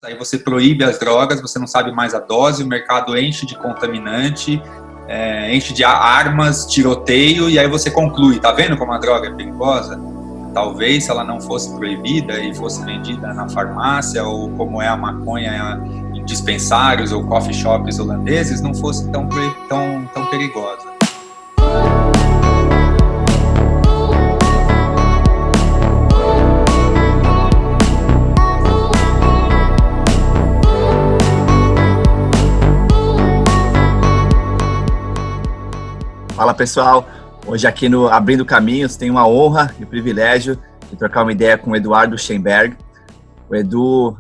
Aí você proíbe as drogas, você não sabe mais a dose, o mercado enche de contaminante, enche de armas, tiroteio, e aí você conclui, tá vendo como a droga é perigosa? Talvez se ela não fosse proibida e fosse vendida na farmácia, ou como é a maconha em dispensários ou coffee shops holandeses, não fosse tão perigosa. Fala pessoal, hoje aqui no Abrindo Caminhos tenho uma honra e o privilégio de trocar uma ideia com o Eduardo Schemberg. O Edu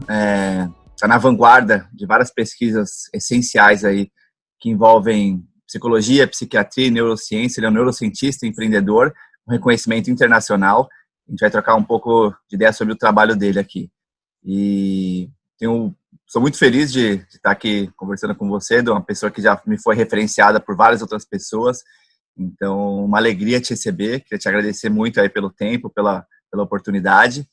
está na vanguarda de várias pesquisas essenciais aí que envolvem psicologia, psiquiatria e neurociência. Ele é um neurocientista e empreendedor com reconhecimento internacional. A gente vai trocar um pouco de ideia sobre o trabalho dele aqui. E sou muito feliz de estar aqui conversando com você, de uma pessoa que já me foi referenciada por várias outras pessoas. Então, uma alegria te receber, queria te agradecer muito aí pelo tempo, pela oportunidade.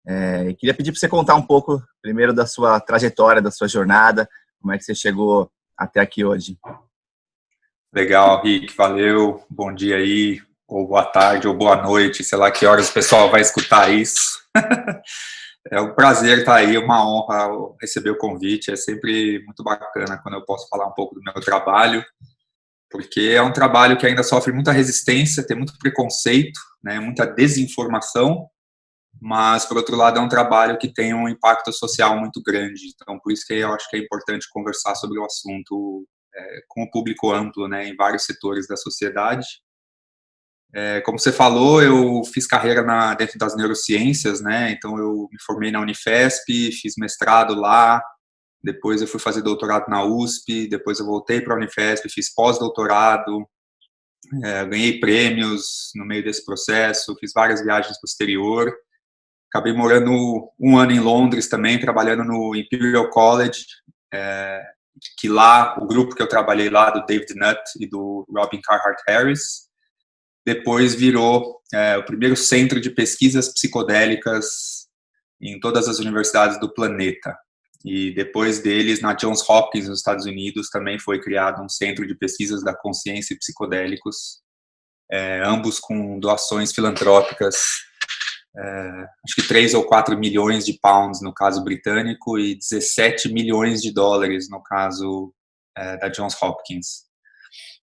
E queria pedir para você contar um pouco, primeiro, da sua trajetória, da sua jornada, como é que você chegou até aqui hoje. Legal, Rick, valeu, bom dia aí, ou boa tarde, ou boa noite, sei lá que horas o pessoal vai escutar isso. É um prazer estar aí, uma honra receber o convite, é sempre muito bacana quando eu posso falar um pouco do meu trabalho, porque é um trabalho que ainda sofre muita resistência, tem muito preconceito, né, muita desinformação, mas, por outro lado, é um trabalho que tem um impacto social muito grande. Então, por isso que eu acho que é importante conversar sobre o assunto com o público amplo, né, em vários setores da sociedade. Como você falou, eu fiz carreira dentro das neurociências, né, então eu me formei na Unifesp, fiz mestrado lá, depois eu fui fazer doutorado na USP, depois eu voltei para a Unifesp, fiz pós-doutorado, ganhei prêmios no meio desse processo, fiz várias viagens para o exterior, acabei morando um ano em Londres também, trabalhando no Imperial College, que lá, o grupo que eu trabalhei lá, do David Nutt e do Robin Carhart Harris, depois virou o primeiro centro de pesquisas psicodélicas em todas as universidades do planeta. E depois deles, na Johns Hopkins, nos Estados Unidos, também foi criado um centro de pesquisas da consciência e psicodélicos, ambos com doações filantrópicas, acho que 3 ou 4 milhões de pounds no caso britânico e 17 milhões de dólares no caso da Johns Hopkins.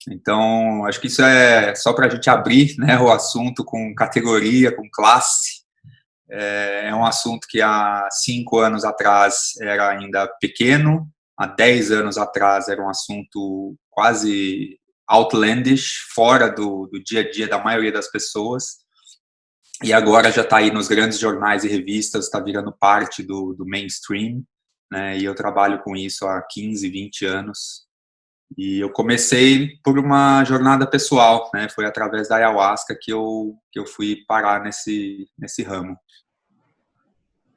Então, acho que isso é só para a gente abrir, né, o assunto com categoria, com classe. É um assunto que há 5 anos atrás era ainda pequeno, há 10 anos atrás era um assunto quase outlandish, fora do dia a dia da maioria das pessoas, e agora já está aí nos grandes jornais e revistas, está virando parte do mainstream, né, e eu trabalho com isso há 15, 20 anos. E eu comecei por uma jornada pessoal, né? Foi através da ayahuasca que eu fui parar nesse ramo.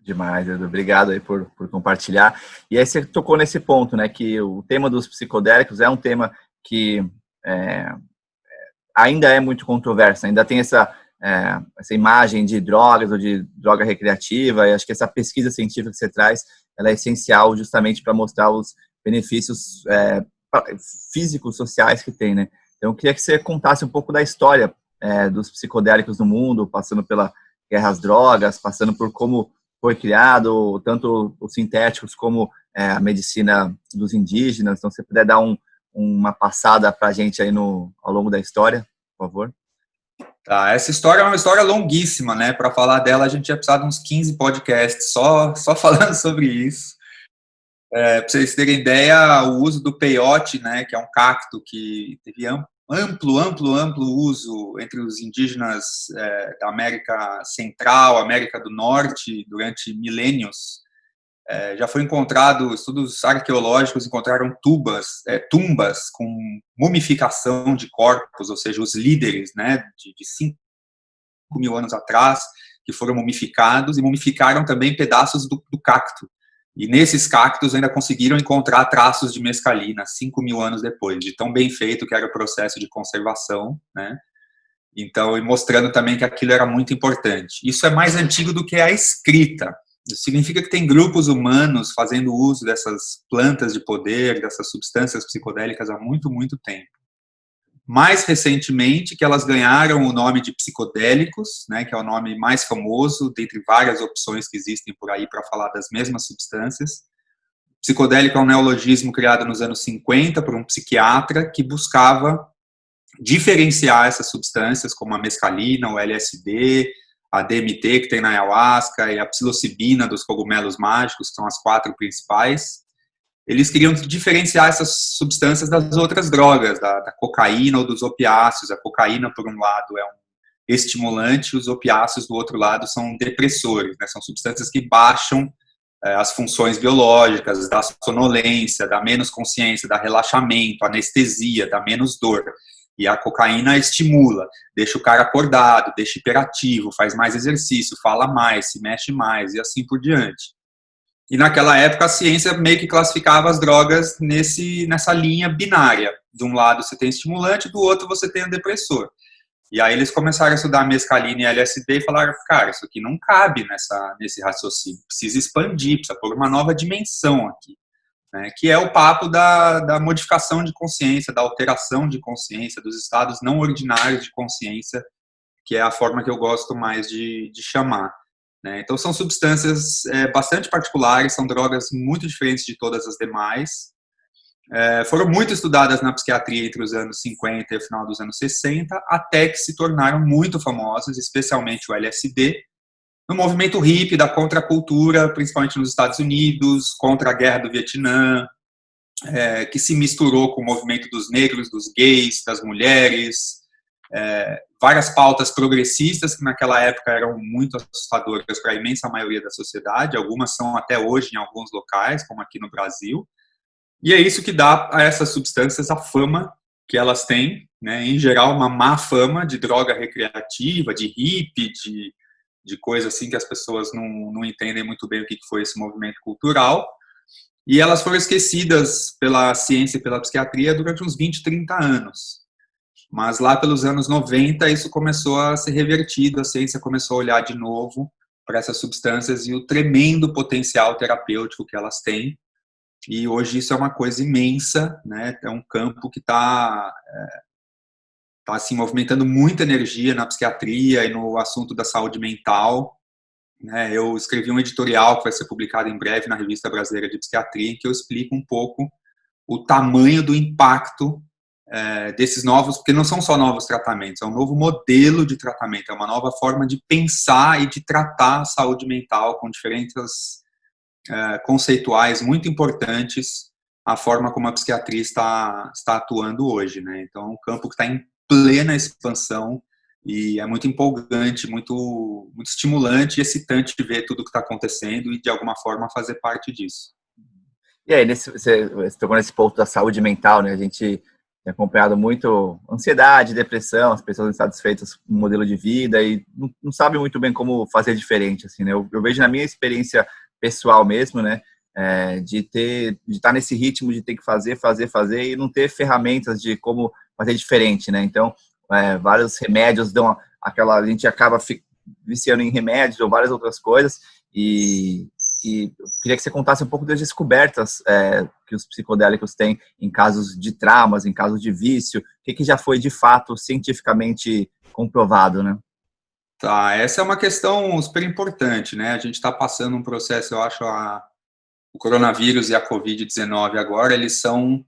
Demais, Edu. Obrigado aí por compartilhar. E aí você tocou nesse ponto, né? Que o tema dos psicodélicos é um tema que ainda é muito controverso, ainda tem essa imagem de drogas ou de droga recreativa, e acho que essa pesquisa científica que você traz, ela é essencial justamente para mostrar os benefícios físicos, sociais que tem, né? Então, eu queria que você contasse um pouco da história dos psicodélicos no mundo, passando pela guerra às drogas, passando por como foi criado, tanto os sintéticos como a medicina dos indígenas. Então, se você puder dar uma passada para a gente aí ao longo da história, por favor. Tá, essa história é uma história longuíssima, né? Para falar dela, a gente ia precisar de uns 15 podcasts só falando sobre isso. Para vocês terem ideia, o uso do peyote, né, que é um cacto que teve amplo uso entre os indígenas da América Central, América do Norte, durante milênios. Já foi encontrado, estudos arqueológicos encontraram tumbas com mumificação de corpos, ou seja, os líderes, né, de 5 mil anos atrás, que foram mumificados, e mumificaram também pedaços do cacto. E nesses cactos ainda conseguiram encontrar traços de mescalina 5 mil anos depois, de tão bem feito que era o processo de conservação, né? Então, e mostrando também que aquilo era muito importante. Isso é mais antigo do que a escrita, significa que tem grupos humanos fazendo uso dessas plantas de poder, dessas substâncias psicodélicas há muito, muito tempo. Mais recentemente, que elas ganharam o nome de psicodélicos, né, que é o nome mais famoso, dentre várias opções que existem por aí para falar das mesmas substâncias. Psicodélico é um neologismo criado nos anos 50 por um psiquiatra que buscava diferenciar essas substâncias, como a mescalina, o LSD, a DMT, que tem na ayahuasca, e a psilocibina dos cogumelos mágicos, que são as 4 principais. Eles queriam diferenciar essas substâncias das outras drogas, da cocaína ou dos opiáceos. A cocaína, por um lado, é um estimulante, os opiáceos, do outro lado, são depressores, né? São substâncias que baixam as funções biológicas, da sonolência, dá menos consciência, dá relaxamento, anestesia, dá menos dor. E a cocaína estimula, deixa o cara acordado, deixa hiperativo, faz mais exercício, fala mais, se mexe mais e assim por diante. E naquela época a ciência meio que classificava as drogas nessa linha binária. De um lado você tem estimulante, do outro você tem o depressor. E aí eles começaram a estudar mescalina e LSD e falaram, cara, isso aqui não cabe nesse raciocínio, precisa expandir, precisa pôr uma nova dimensão aqui, né? Que é o papo da modificação de consciência, da alteração de consciência, dos estados não ordinários de consciência, que é a forma que eu gosto mais de chamar. Então, são substâncias bastante particulares, são drogas muito diferentes de todas as demais. Foram muito estudadas na psiquiatria entre os anos 50 e o final dos anos 60, até que se tornaram muito famosas, especialmente o LSD, no movimento hippie da contracultura, principalmente nos Estados Unidos, contra a guerra do Vietnã, que se misturou com o movimento dos negros, dos gays, das mulheres, várias pautas progressistas que naquela época eram muito assustadoras para a imensa maioria da sociedade, algumas são até hoje em alguns locais, como aqui no Brasil, e é isso que dá a essas substâncias a fama que elas têm, né? Em geral uma má fama de droga recreativa, de hippie, de coisa assim que as pessoas não entendem muito bem o que foi esse movimento cultural, e elas foram esquecidas pela ciência e pela psiquiatria durante uns 20, 30 anos. Mas lá pelos anos 90 isso começou a ser revertido, a ciência começou a olhar de novo para essas substâncias e o tremendo potencial terapêutico que elas têm. E hoje isso é uma coisa imensa, né? É um campo que está assim, movimentando muita energia na psiquiatria e no assunto da saúde mental. Né? Eu escrevi um editorial que vai ser publicado em breve na Revista Brasileira de Psiquiatria, em que eu explico um pouco o tamanho do impacto desses novos, porque não são só novos tratamentos, é um novo modelo de tratamento, é uma nova forma de pensar e de tratar a saúde mental com diferentes conceituais muito importantes, a forma como a psiquiatria está atuando hoje, né? Então, é um campo que está em plena expansão e é muito empolgante, muito, muito estimulante e excitante de ver tudo o que está acontecendo e, de alguma forma, fazer parte disso. E aí, você tocou nesse ponto da saúde mental, né? A gente tem acompanhado muito ansiedade, depressão, as pessoas insatisfeitas com o modelo de vida e não sabem muito bem como fazer diferente, assim, né? Eu vejo na minha experiência pessoal mesmo, né? De estar nesse ritmo de ter que fazer e não ter ferramentas de como fazer diferente, né? Então, vários remédios dão a gente acaba viciando em remédios ou várias outras coisas e eu queria que você contasse um pouco das descobertas que os psicodélicos têm em casos de traumas, em casos de vício, o que já foi de fato cientificamente comprovado, né? Tá, essa é uma questão super importante, né? A gente está passando um processo, eu acho, o coronavírus e a Covid-19 agora, eles são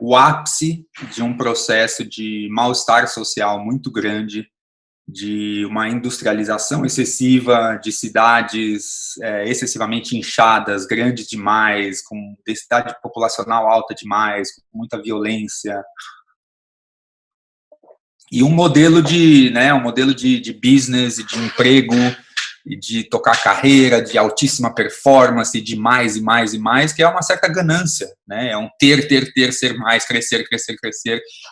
o ápice de um processo de mal-estar social muito grande, de uma industrialização excessiva, de cidades excessivamente inchadas, grandes demais, com densidade populacional alta demais, com muita violência. E um modelo de business e de emprego, e de tocar carreira, de altíssima performance, de mais e mais e mais, que é uma certa ganância, né? É um ter, ser mais, crescer,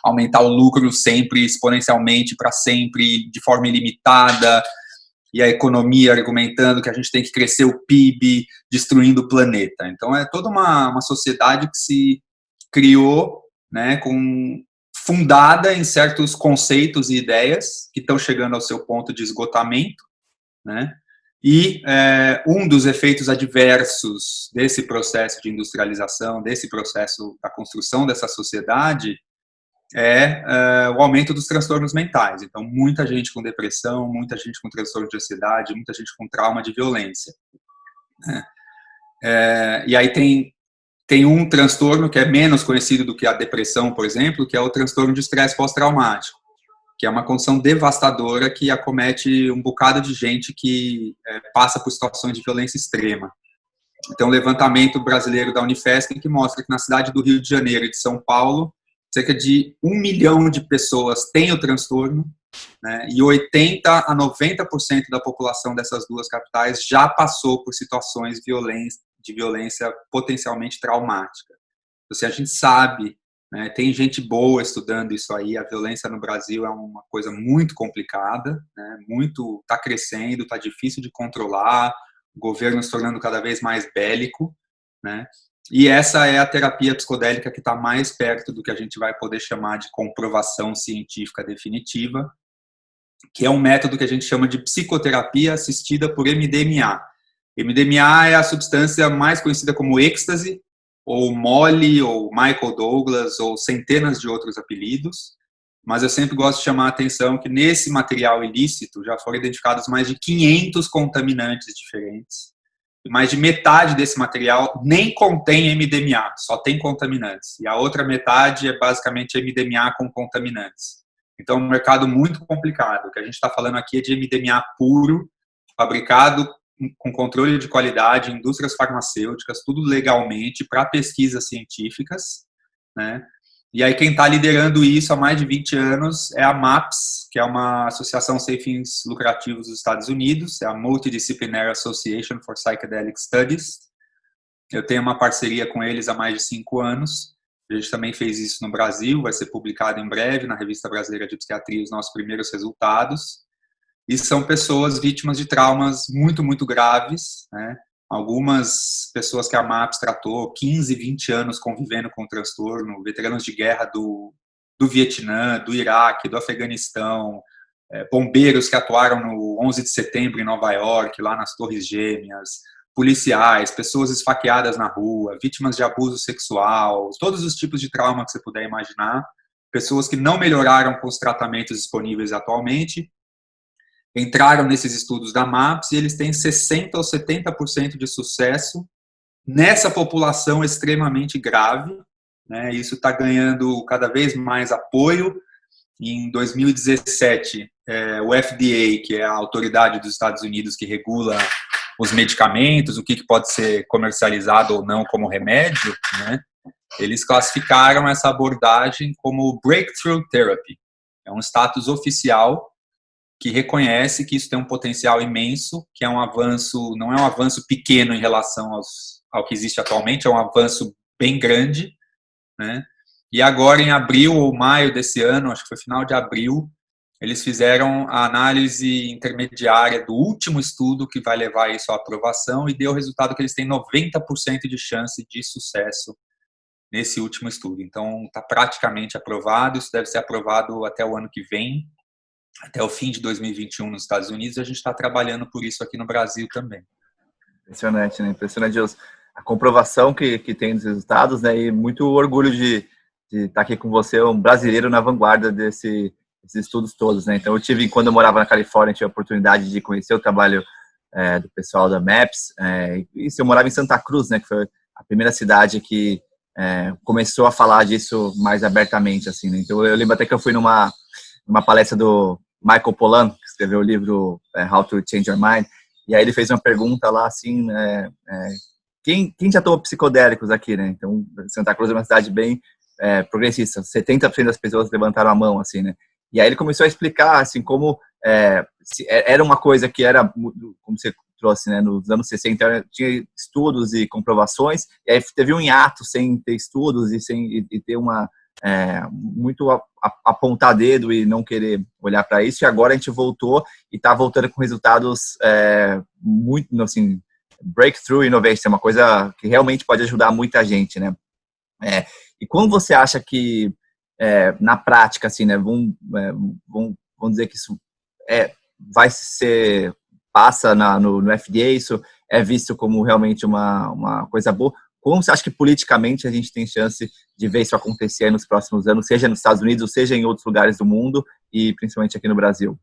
aumentar o lucro sempre, exponencialmente, para sempre, de forma ilimitada, e a economia argumentando que a gente tem que crescer o PIB, destruindo o planeta. Então, é toda uma sociedade que se criou, né, fundada em certos conceitos e ideias que estão chegando ao seu ponto de esgotamento, né? E um dos efeitos adversos desse processo de industrialização, desse processo da construção dessa sociedade, o aumento dos transtornos mentais. Então, muita gente com depressão, muita gente com transtorno de ansiedade, muita gente com trauma de violência. E aí tem um transtorno que é menos conhecido do que a depressão, por exemplo, que é o transtorno de estresse pós-traumático, que é uma condição devastadora que acomete um bocado de gente que passa por situações de violência extrema. Então, um levantamento brasileiro da Unifesp que mostra que na cidade do Rio de Janeiro e de São Paulo, cerca de 1 milhão de pessoas têm o transtorno, né, e 80% a 90% da população dessas duas capitais já passou por situações de violência potencialmente traumática. Então, se a gente sabe, né, tem gente boa estudando isso aí, a violência no Brasil é uma coisa muito complicada, né, está crescendo, está difícil de controlar, o governo se tornando cada vez mais bélico, né, e essa é a terapia psicodélica que está mais perto do que a gente vai poder chamar de comprovação científica definitiva, que é um método que a gente chama de psicoterapia assistida por MDMA. MDMA é a substância mais conhecida como êxtase, ou Molly, ou Michael Douglas, ou centenas de outros apelidos, mas eu sempre gosto de chamar a atenção que nesse material ilícito já foram identificados mais de 500 contaminantes diferentes, e mais de metade desse material nem contém MDMA, só tem contaminantes, e a outra metade é basicamente MDMA com contaminantes. Então, é um mercado muito complicado. O que a gente está falando aqui é de MDMA puro, fabricado com controle de qualidade, indústrias farmacêuticas, tudo legalmente, para pesquisas científicas, né? E aí quem está liderando isso há mais de 20 anos é a MAPS, que é uma associação sem fins lucrativos dos Estados Unidos, é a Multidisciplinary Association for Psychedelic Studies. Eu tenho uma parceria com eles há mais de 5 anos. A gente também fez isso no Brasil, vai ser publicado em breve na Revista Brasileira de Psiquiatria os nossos primeiros resultados. E são pessoas vítimas de traumas muito, muito graves, né? Algumas pessoas que a MAPS tratou 15, 20 anos convivendo com o transtorno, veteranos de guerra do Vietnã, do Iraque, do Afeganistão, bombeiros que atuaram no 11 de setembro em Nova York, lá nas Torres Gêmeas, policiais, pessoas esfaqueadas na rua, vítimas de abuso sexual, todos os tipos de trauma que você puder imaginar, pessoas que não melhoraram com os tratamentos disponíveis atualmente, entraram nesses estudos da MAPS e eles têm 60% ou 70% de sucesso nessa população extremamente grave, né? Isso está ganhando cada vez mais apoio. Em 2017, o FDA, que é a autoridade dos Estados Unidos que regula os medicamentos, o que pode ser comercializado ou não como remédio, né? Eles classificaram essa abordagem como Breakthrough Therapy. É um status oficial que reconhece que isso tem um potencial imenso, que é um avanço, não é um avanço pequeno em relação ao que existe atualmente, é um avanço bem grande, né? E agora, em abril ou maio desse ano, acho que foi final de abril, eles fizeram a análise intermediária do último estudo que vai levar isso à aprovação e deu o resultado que eles têm 90% de chance de sucesso nesse último estudo. Então, está praticamente aprovado, isso deve ser aprovado até o ano que vem, até o fim de 2021 nos Estados Unidos, e a gente está trabalhando por isso aqui no Brasil também. Impressionante, né? Impressionante a comprovação que tem dos resultados, né? E muito orgulho de estar aqui com você, um brasileiro na vanguarda desses estudos todos, né? Então, quando eu morava na Califórnia, tive a oportunidade de conhecer o trabalho do pessoal da MAPS, e eu morava em Santa Cruz, né? Que foi a primeira cidade que começou a falar disso mais abertamente, assim, né? Então, eu lembro até que eu fui numa palestra do Michael Pollan, que escreveu o livro How to Change Your Mind, e aí ele fez uma pergunta lá, assim, quem já tomou psicodélicos aqui, né? Então, Santa Cruz é uma cidade bem progressista, 70% das pessoas levantaram a mão, assim, né? E aí ele começou a explicar, assim, como era uma coisa que era, como você trouxe, né, nos anos 60, tinha estudos e comprovações, e aí teve um hiato sem ter estudos e ter muito apontar dedo e não querer olhar para isso, e agora a gente voltou e está voltando com resultados muito, assim, breakthrough innovation, uma coisa que realmente pode ajudar muita gente, né? E como você acha que, na prática, assim, né, vamos dizer que isso vai ser passa no FDA, isso é visto como realmente uma coisa boa. Como você acha que politicamente a gente tem chance de ver isso acontecer nos próximos anos, seja nos Estados Unidos, seja em outros lugares do mundo e principalmente aqui no Brasil?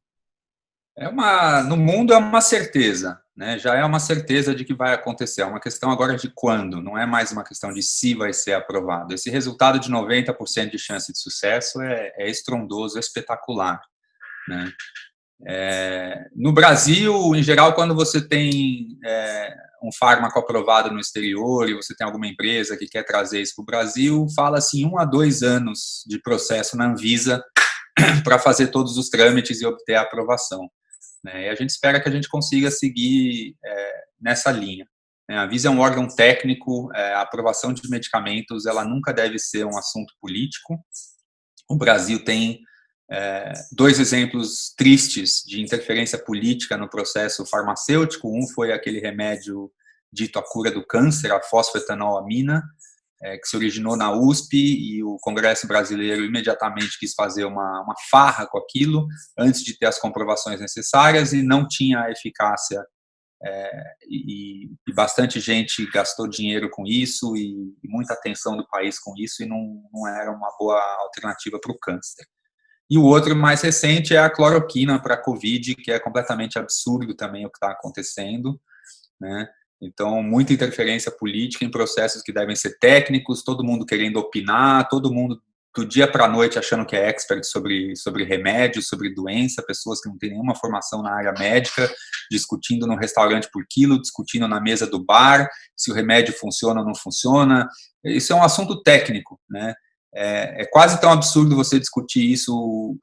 No mundo é uma certeza, né? Já é uma certeza de que vai acontecer. É uma questão agora de quando, não é mais uma questão de se vai ser aprovado. Esse resultado de 90% de chance de sucesso é estrondoso, é espetacular, né? No Brasil, em geral, quando você tem um fármaco aprovado no exterior e você tem alguma empresa que quer trazer isso para o Brasil, fala-se 1 a 2 anos de processo na Anvisa para fazer todos os trâmites e obter a aprovação, né? E a gente espera que a gente consiga seguir nessa linha. A Anvisa é um órgão técnico, a aprovação de medicamentos ela nunca deve ser um assunto político. O Brasil tem 2 exemplos tristes de interferência política no processo farmacêutico. Um foi aquele remédio dito a cura do câncer, a fosfetanolamina, que se originou na USP, e o Congresso brasileiro imediatamente quis fazer uma farra com aquilo, antes de ter as comprovações necessárias, e não tinha eficácia, e bastante gente gastou dinheiro com isso, e muita atenção do país com isso, e não era uma boa alternativa para o câncer. E o outro mais recente é a cloroquina para a Covid, que é completamente absurdo também o que está acontecendo, né? Então, muita interferência política em processos que devem ser técnicos, todo mundo querendo opinar, todo mundo do dia para a noite achando que é expert sobre remédios, sobre doença, pessoas que não têm nenhuma formação na área médica, discutindo no restaurante por quilo, discutindo na mesa do bar, se o remédio funciona ou não funciona. Isso é um assunto técnico, né? É quase tão absurdo você discutir isso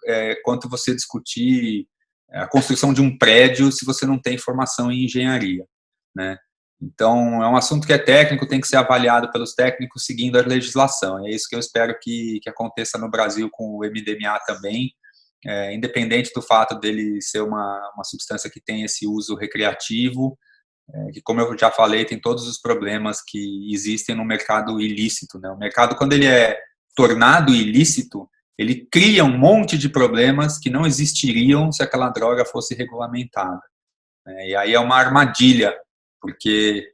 quanto você discutir a construção de um prédio se você não tem formação em engenharia, né? Então, é um assunto que é técnico, tem que ser avaliado pelos técnicos seguindo a legislação. É isso que eu espero que aconteça no Brasil com o MDMA também, independente do fato dele ser uma substância que tem esse uso recreativo, que, como eu já falei, tem todos os problemas que existem no mercado ilícito, né? O mercado, quando ele é tornado ilícito, ele cria um monte de problemas que não existiriam se aquela droga fosse regulamentada, né? E aí é uma armadilha, porque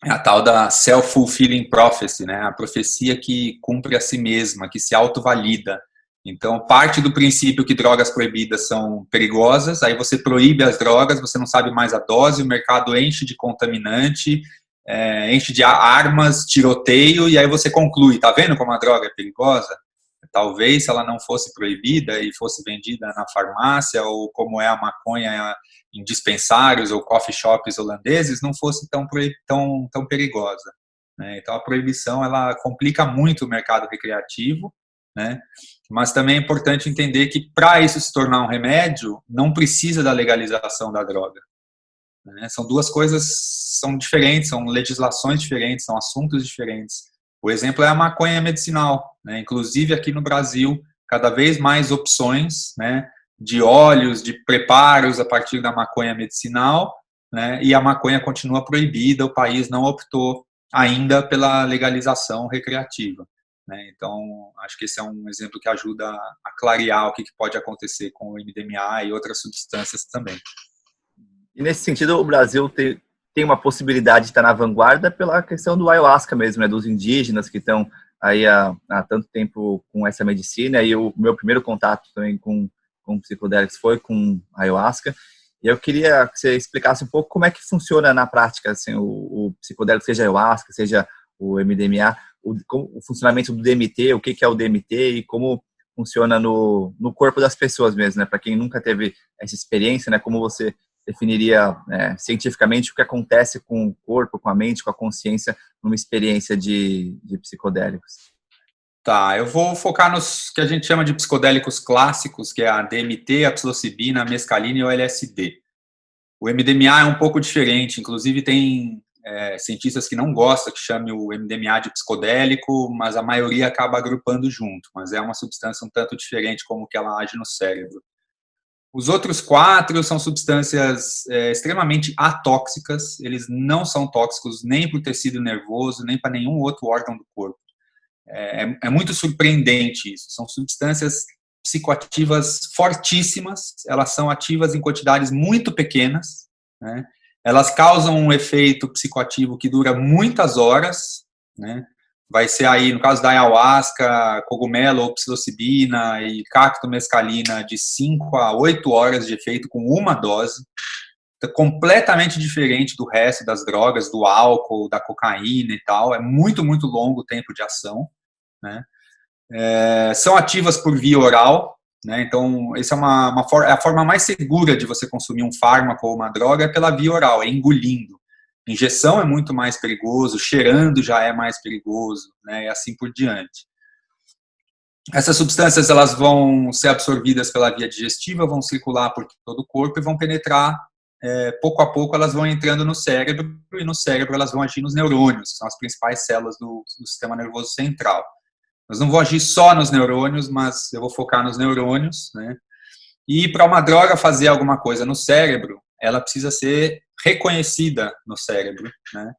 é a tal da self-fulfilling prophecy, né? A profecia que cumpre a si mesma, que se autovalida. Então, parte do princípio que drogas proibidas são perigosas, aí você proíbe as drogas, você não sabe mais a dose, o mercado enche de contaminante, enche de armas, tiroteio, e aí você conclui, tá vendo como a droga é perigosa? Talvez se ela não fosse proibida e fosse vendida na farmácia, ou como é a maconha em dispensários ou coffee shops holandeses, não fosse tão perigosa, né? Então a proibição ela complica muito o mercado recreativo, né? Mas também é importante entender que para isso se tornar um remédio, não precisa da legalização da droga, né? São duas coisas, são diferentes, são legislações diferentes, são assuntos diferentes. O exemplo é a maconha medicinal, né? Inclusive aqui no Brasil, cada vez mais opções, né, de óleos, de preparos a partir da maconha medicinal, né, e a maconha continua proibida, o país não optou ainda pela legalização recreativa, né? Então, acho que esse é um exemplo que ajuda a clarear o que pode acontecer com o MDMA e outras substâncias também. E nesse sentido, o Brasil tem uma possibilidade de estar na vanguarda pela questão do ayahuasca mesmo, né, dos indígenas que estão aí há tanto tempo com essa medicina, e o meu primeiro contato também com psicodélicos foi com ayahuasca, e eu queria que você explicasse um pouco como é que funciona na prática, assim, o psicodélico, seja ayahuasca, seja o MDMA, o funcionamento do DMT, o que é o DMT e como funciona no corpo das pessoas mesmo, né, para quem nunca teve essa experiência, né, como você definiria cientificamente o que acontece com o corpo, com a mente, com a consciência numa experiência de psicodélicos. Tá, eu vou focar nos que a gente chama de psicodélicos clássicos, que é a DMT, a psilocibina, a mescalina e o LSD. O MDMA é um pouco diferente, inclusive tem cientistas que não gostam que chame o MDMA de psicodélico, mas a maioria acaba agrupando junto, mas é uma substância um tanto diferente como que ela age no cérebro. Os outros 4 são substâncias extremamente atóxicas, eles não são tóxicos nem para o tecido nervoso, nem para nenhum outro órgão do corpo. É muito surpreendente isso. São substâncias psicoativas fortíssimas, elas são ativas em quantidades muito pequenas, né? Elas causam um efeito psicoativo que dura muitas horas, né? Vai ser aí, no caso da ayahuasca, cogumelo ou psilocibina e cacto mescalina, de 5 a 8 horas de efeito com uma dose. Completamente diferente do resto das drogas, do álcool, da cocaína e tal. É muito, muito longo o tempo de ação, né? São ativas por via oral, né? Então, essa é a forma mais segura de você consumir um fármaco ou uma droga, é pela via oral, é engolindo. Injeção é muito mais perigoso, cheirando já é mais perigoso, né? E assim por diante. Essas substâncias, elas vão ser absorvidas pela via digestiva, vão circular por todo o corpo e vão penetrar, pouco a pouco elas vão entrando no cérebro, e no cérebro elas vão agir nos neurônios, que são as principais células do sistema nervoso central. Mas não vou agir só nos neurônios, mas eu vou focar nos neurônios, né? E para uma droga fazer alguma coisa no cérebro, ela precisa ser reconhecida no cérebro, né?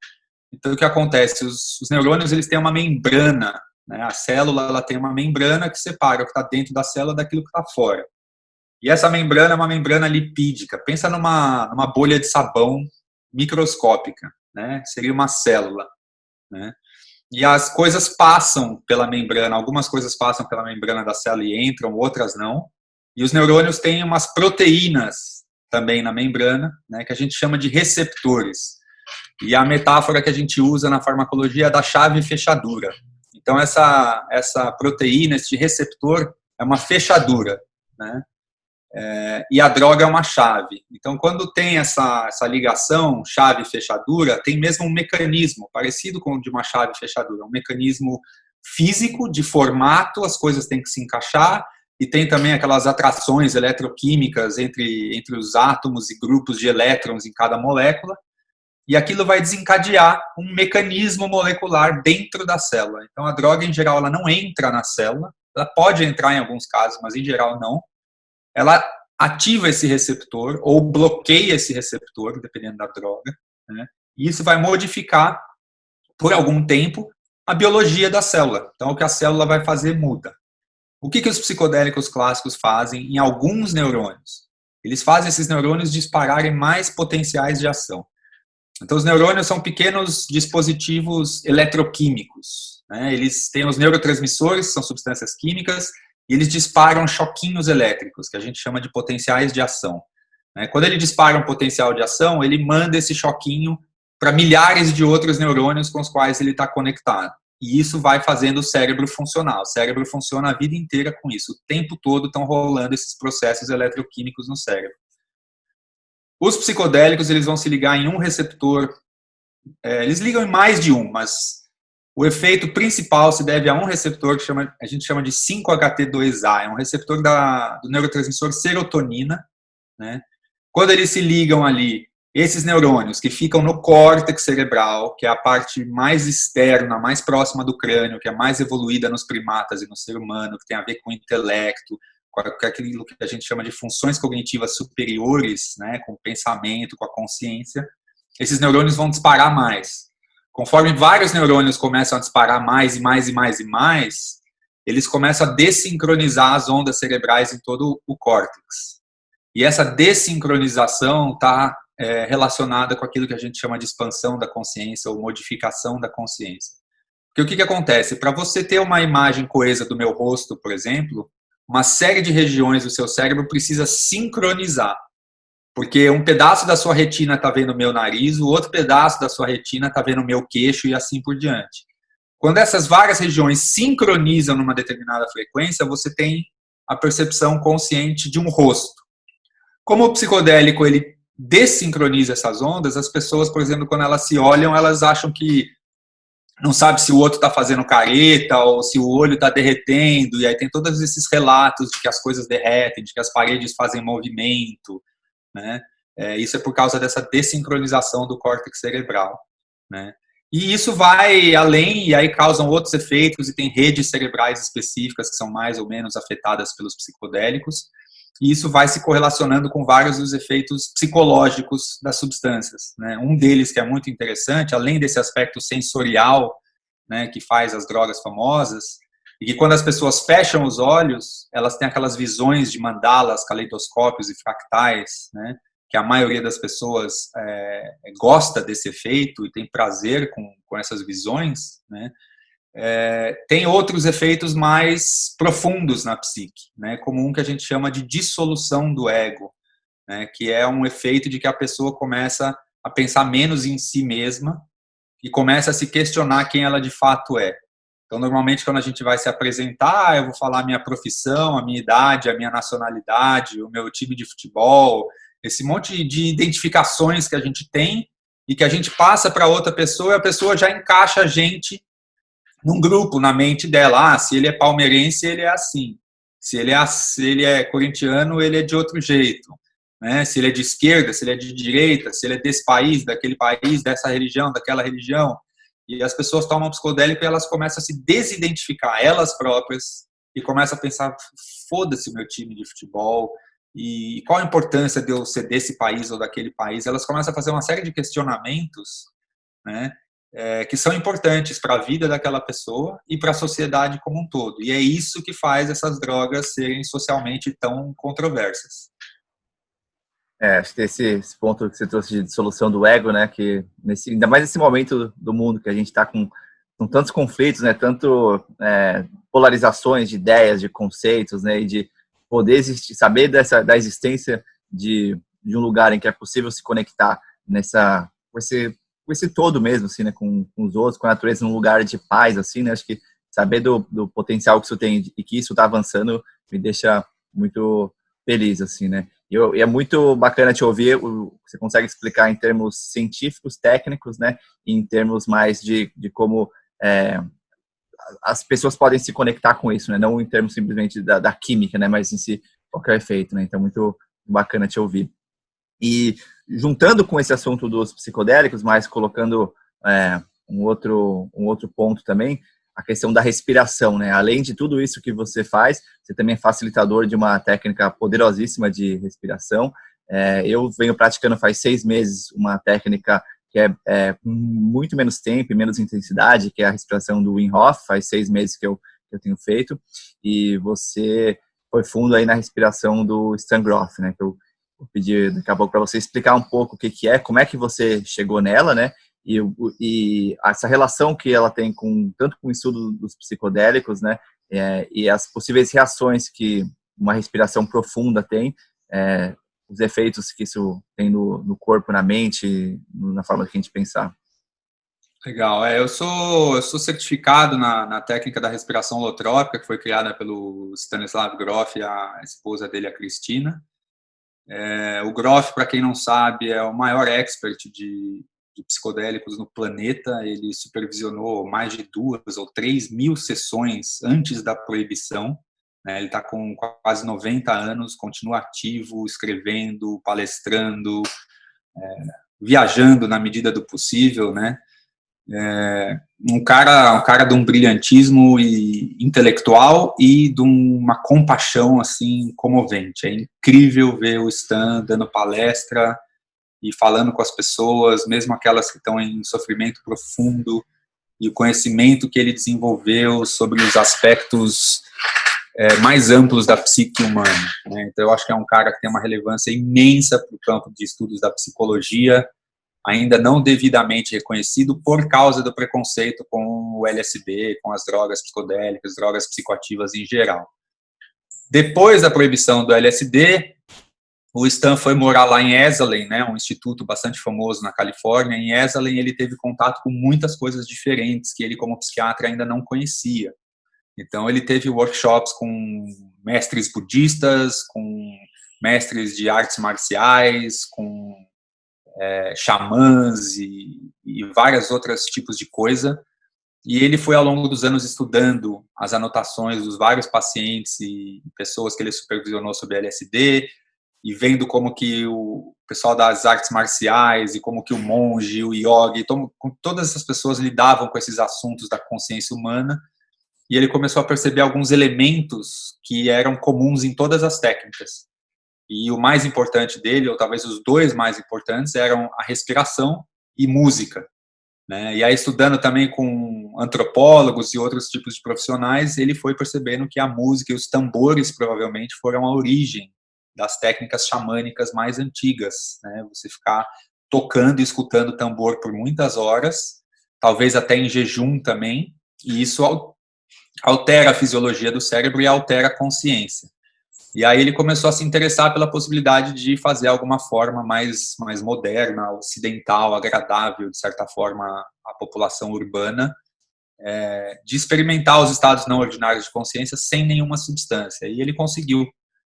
Então, o que acontece? Os neurônios, eles têm uma membrana, né? A célula, ela tem uma membrana que separa o que está dentro da célula daquilo que está fora. E essa membrana é uma membrana lipídica. Pensa numa bolha de sabão microscópica, né? Seria uma célula, né? E as coisas passam pela membrana, algumas coisas passam pela membrana da célula e entram, outras não. E os neurônios têm umas proteínas também na membrana, né, que a gente chama de receptores. E a metáfora que a gente usa na farmacologia é da chave fechadura. Então, essa proteína, esse receptor, é uma fechadura, né? E a droga é uma chave. Então, quando tem essa ligação chave-fechadura, tem mesmo um mecanismo parecido com o de uma chave-fechadura, um mecanismo físico, de formato, as coisas têm que se encaixar, e tem também aquelas atrações eletroquímicas entre os átomos e grupos de elétrons em cada molécula, e aquilo vai desencadear um mecanismo molecular dentro da célula. Então, a droga, em geral, ela não entra na célula, ela pode entrar em alguns casos, mas em geral não. Ela ativa esse receptor ou bloqueia esse receptor, dependendo da droga, né? E isso vai modificar, por algum tempo, a biologia da célula. Então, o que a célula vai fazer muda. O que os psicodélicos clássicos fazem em alguns neurônios? Eles fazem esses neurônios dispararem mais potenciais de ação. Então, os neurônios são pequenos dispositivos eletroquímicos, né? Eles têm os neurotransmissores, que são substâncias químicas, e eles disparam choquinhos elétricos, que a gente chama de potenciais de ação. Quando ele dispara um potencial de ação, ele manda esse choquinho para milhares de outros neurônios com os quais ele está conectado. E isso vai fazendo o cérebro funcionar. O cérebro funciona a vida inteira com isso. O tempo todo estão rolando esses processos eletroquímicos no cérebro. Os psicodélicos, eles vão se ligar em um receptor. Eles ligam em mais de um, mas o efeito principal se deve a um receptor que a gente chama de 5-HT2A. É um receptor do neurotransmissor serotonina, né? Quando eles se ligam ali, esses neurônios que ficam no córtex cerebral, que é a parte mais externa, mais próxima do crânio, que é mais evoluída nos primatas e no ser humano, que tem a ver com o intelecto, com aquilo que a gente chama de funções cognitivas superiores, né? Com o pensamento, com a consciência, esses neurônios vão disparar mais. Conforme vários neurônios começam a disparar mais e mais e mais e mais, eles começam a desincronizar as ondas cerebrais em todo o córtex. E essa desincronização está relacionada com aquilo que a gente chama de expansão da consciência ou modificação da consciência. Porque o que acontece? Para você ter uma imagem coesa do meu rosto, por exemplo, uma série de regiões do seu cérebro precisa sincronizar. Porque um pedaço da sua retina está vendo o meu nariz, o outro pedaço da sua retina está vendo o meu queixo e assim por diante. Quando essas várias regiões sincronizam numa determinada frequência, você tem a percepção consciente de um rosto. Como o psicodélico ele desincroniza essas ondas, as pessoas, por exemplo, quando elas se olham, elas acham que não sabe se o outro está fazendo careta ou se o olho está derretendo, e aí tem todos esses relatos de que as coisas derretem, de que as paredes fazem movimento, né? Isso é por causa dessa desincronização do córtex cerebral, né? E isso vai além, e aí causam outros efeitos, e tem redes cerebrais específicas que são mais ou menos afetadas pelos psicodélicos, e isso vai se correlacionando com vários dos efeitos psicológicos das substâncias, né? Um deles que é muito interessante, além desse aspecto sensorial, né, que faz as drogas famosas, e que quando as pessoas fecham os olhos, elas têm aquelas visões de mandalas, caleidoscópios e fractais, né? que a maioria das pessoas gosta desse efeito e tem prazer com essas visões, né? Tem outros efeitos mais profundos na psique, né? Como um que a gente chama de dissolução do ego, né? Que é um efeito de que a pessoa começa a pensar menos em si mesma e começa a se questionar quem ela de fato é. Então, normalmente, quando a gente vai se apresentar, eu vou falar a minha profissão, a minha idade, a minha nacionalidade, o meu time de futebol, esse monte de identificações que a gente tem e que a gente passa para outra pessoa e a pessoa já encaixa a gente num grupo, na mente dela. Se ele é palmeirense, ele é assim. Se ele é corintiano, ele é de outro jeito. Né? Se ele é de esquerda, se ele é de direita, se ele é desse país, daquele país, dessa religião, daquela religião. E as pessoas tomam psicodélico e elas começam a se desidentificar, elas próprias, e começam a pensar, foda-se o meu time de futebol, e qual a importância de eu ser desse país ou daquele país. Elas começam a fazer uma série de questionamentos, né, que são importantes para a vida daquela pessoa e para a sociedade como um todo. E é isso que faz essas drogas serem socialmente tão controversas. Acho que esse ponto que você trouxe de dissolução do ego, né, que ainda mais nesse momento do mundo que a gente está com tantos conflitos, né, tanto polarizações de ideias, de conceitos, né, e de poder existir, saber da existência de um lugar em que é possível se conectar com esse todo mesmo, assim, né, com os outros, com a natureza, num lugar de paz, assim, né, acho que saber do potencial que isso tem e que isso está avançando me deixa muito feliz, assim, né. E é muito bacana te ouvir, você consegue explicar em termos científicos, técnicos, né, e em termos mais de como as pessoas podem se conectar com isso, né, não em termos simplesmente da química, né, mas em si qualquer efeito, né, então muito bacana te ouvir. E juntando com esse assunto dos psicodélicos, mas colocando um outro ponto também, a questão da respiração, né? Além de tudo isso que você faz, você também é facilitador de uma técnica poderosíssima de respiração. Eu venho praticando faz 6 meses uma técnica que é com muito menos tempo e menos intensidade, que é a respiração do Wim Hof. Faz 6 meses que eu tenho feito. E você foi fundo aí na respiração do Stan Grof, né? Que eu vou pedir daqui a pouco para você explicar um pouco o que é, como é que você chegou nela, né? E essa relação que ela tem tanto com o estudo dos psicodélicos, né, e as possíveis reações que uma respiração profunda tem, os efeitos que isso tem no corpo, na mente, na forma que a gente pensar. Legal. Eu sou certificado na técnica da respiração holotrópica, que foi criada pelo Stanislav Grof e a esposa dele, a Cristina. O Grof, para quem não sabe, é o maior expert de psicodélicos no planeta. Ele supervisionou mais de 2 ou 3 mil sessões antes da proibição, né? Ele está com quase 90 anos, continua ativo, escrevendo, palestrando, viajando na medida do possível, né? Um cara de um brilhantismo intelectual e de uma compaixão assim comovente. É incrível ver o Stan dando palestra e falando com as pessoas, mesmo aquelas que estão em sofrimento profundo, e o conhecimento que ele desenvolveu sobre os aspectos mais amplos da psique humana, né? Então, eu acho que é um cara que tem uma relevância imensa para o campo de estudos da psicologia, ainda não devidamente reconhecido por causa do preconceito com o LSD, com as drogas psicodélicas, drogas psicoativas em geral. Depois da proibição do LSD, o Stan foi morar lá em Esalen, né, um instituto bastante famoso na Califórnia. Em Esalen, ele teve contato com muitas coisas diferentes que ele, como psiquiatra, ainda não conhecia. Então, ele teve workshops com mestres budistas, com mestres de artes marciais, com xamãs e vários outros tipos de coisa. E ele foi, ao longo dos anos, estudando as anotações dos vários pacientes e pessoas que ele supervisionou sobre LSD, e vendo como que o pessoal das artes marciais e como que o monge, o yogi, todas essas pessoas lidavam com esses assuntos da consciência humana, e ele começou a perceber alguns elementos que eram comuns em todas as técnicas. E o mais importante dele, ou talvez os 2 mais importantes, eram a respiração e música, né? E aí, estudando também com antropólogos e outros tipos de profissionais, ele foi percebendo que a música e os tambores provavelmente foram a origem das técnicas xamânicas mais antigas, né? Você ficar tocando e escutando tambor por muitas horas, talvez até em jejum também, e isso altera a fisiologia do cérebro e altera a consciência. E aí ele começou a se interessar pela possibilidade de fazer alguma forma mais moderna, ocidental, agradável, de certa forma, à população urbana, de experimentar os estados não ordinários de consciência sem nenhuma substância. E ele conseguiu.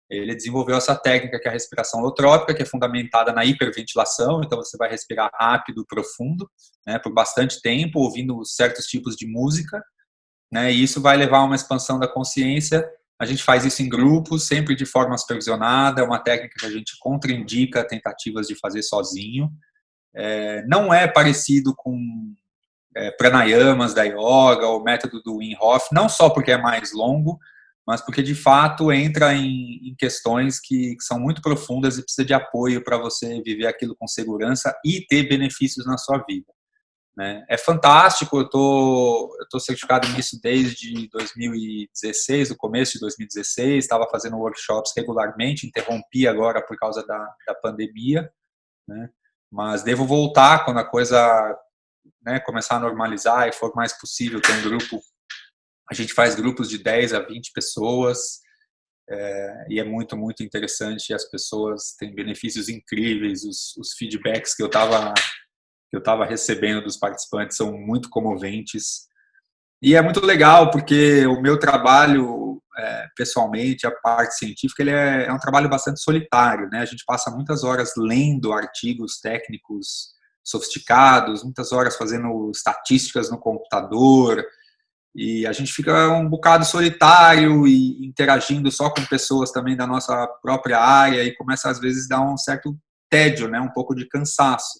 Ele desenvolveu essa técnica que é a respiração holotrópica, que é fundamentada na hiperventilação, então você vai respirar rápido, profundo, né, por bastante tempo, ouvindo certos tipos de música, né, e isso vai levar a uma expansão da consciência. A gente faz isso em grupos, sempre de forma supervisionada, é uma técnica que a gente contraindica tentativas de fazer sozinho. Não é parecido com pranayamas da yoga, o método do Wim Hof, não só porque é mais longo, mas porque de fato entra em questões que são muito profundas e precisa de apoio para você viver aquilo com segurança e ter benefícios na sua vida, né? É fantástico, eu tô certificado nisso desde 2016, o começo de 2016, estava fazendo workshops regularmente, interrompi agora por causa da pandemia, né? Mas devo voltar quando a coisa, né, começar a normalizar e for mais possível ter um grupo. A gente faz grupos de 10 a 20 pessoas, e é muito, muito interessante. As pessoas têm benefícios incríveis, os feedbacks que eu estava recebendo dos participantes são muito comoventes. E é muito legal, porque o meu trabalho, pessoalmente, a parte científica, ele é um trabalho bastante solitário, né? A gente passa muitas horas lendo artigos técnicos sofisticados, muitas horas fazendo estatísticas no computador, e a gente fica um bocado solitário e interagindo só com pessoas também da nossa própria área, e começa às vezes a dar um certo tédio, né? Um pouco de cansaço.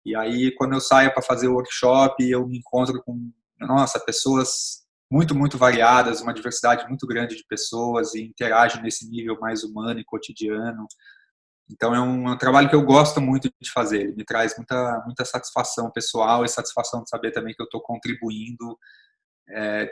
E aí, quando eu saio para fazer o workshop, eu me encontro com, nossa, pessoas muito, muito variadas, uma diversidade muito grande de pessoas, e interagem nesse nível mais humano e cotidiano. Então, é um trabalho que eu gosto muito de fazer. Ele me traz muita, muita satisfação pessoal e satisfação de saber também que eu estou contribuindo.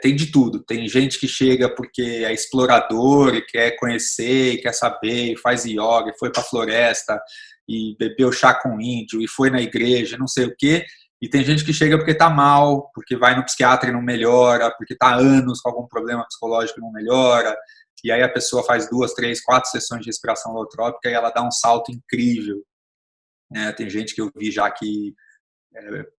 Tem de tudo. Tem gente que chega porque é explorador e quer conhecer, e quer saber, e faz yoga, e foi para a floresta, e bebeu chá com índio, e foi na igreja, não sei o quê. E tem gente que chega porque está mal, porque vai no psiquiatra e não melhora, porque está há anos com algum problema psicológico e não melhora. E aí a pessoa faz 2, 3, 4 sessões de respiração holotrópica e ela dá um salto incrível. Tem gente que eu vi já que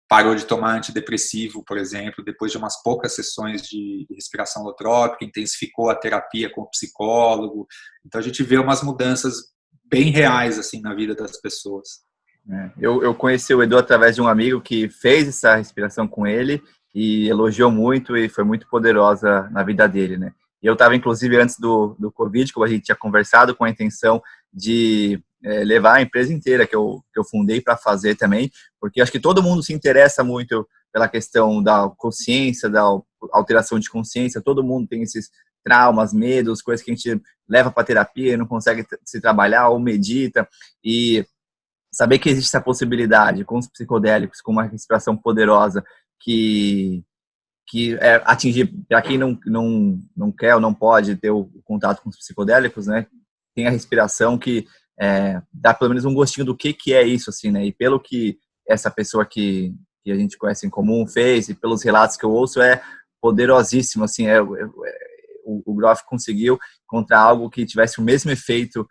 parou de tomar antidepressivo, por exemplo, depois de umas poucas sessões de respiração holotrópica, intensificou a terapia com o psicólogo. Então a gente vê umas mudanças bem reais assim na vida das pessoas. Eu conheci o Edu através de um amigo que fez essa respiração com ele e elogiou muito e foi muito poderosa na vida dele, né? E eu estava, inclusive, antes do Covid, como a gente tinha conversado, com a intenção de levar a empresa inteira que eu fundei para fazer também, porque acho que todo mundo se interessa muito pela questão da consciência, da alteração de consciência, todo mundo tem esses traumas, medos, coisas que a gente leva para terapia e não consegue se trabalhar ou medita, e saber que existe essa possibilidade com os psicodélicos, com uma respiração poderosa que atingir, para quem não quer ou não pode ter o contato com os psicodélicos, né, tem a respiração que dá pelo menos um gostinho do que é isso, assim, né, e pelo que essa pessoa que a gente conhece em comum fez, e pelos relatos que eu ouço, é poderosíssimo, assim, o Grof conseguiu encontrar algo que tivesse o mesmo efeito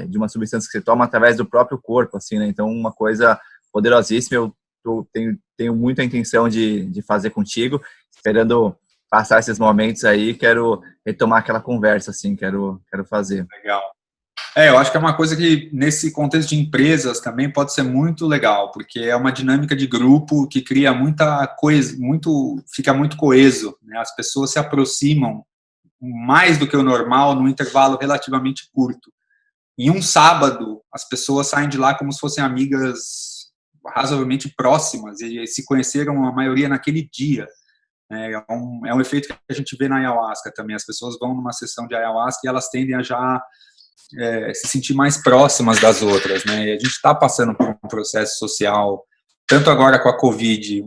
de uma substância que você toma através do próprio corpo, assim, né, então uma coisa poderosíssima. Eu tenho muita intenção de fazer contigo, esperando passar esses momentos aí, quero retomar aquela conversa, assim, quero fazer. Legal. Eu acho que é uma coisa que, nesse contexto de empresas, também pode ser muito legal, porque é uma dinâmica de grupo que cria muita coisa, fica muito coeso, né? As pessoas se aproximam mais do que o normal num intervalo relativamente curto. Em um sábado, as pessoas saem de lá como se fossem amigas razoavelmente próximas e se conheceram a maioria naquele dia. É um efeito que a gente vê na ayahuasca também. As pessoas vão numa sessão de ayahuasca e elas tendem a já se sentir mais próximas das outras, né? E a gente está passando por um processo social, tanto agora com a Covid,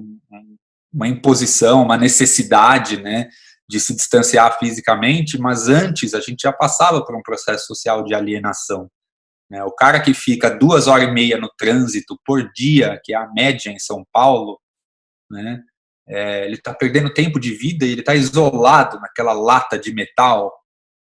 uma imposição, uma necessidade, né, de se distanciar fisicamente, mas antes a gente já passava por um processo social de alienação, né? O cara que fica 2 horas e meia no trânsito por dia, que é a média em São Paulo, né? Ele está perdendo tempo de vida e ele está isolado naquela lata de metal,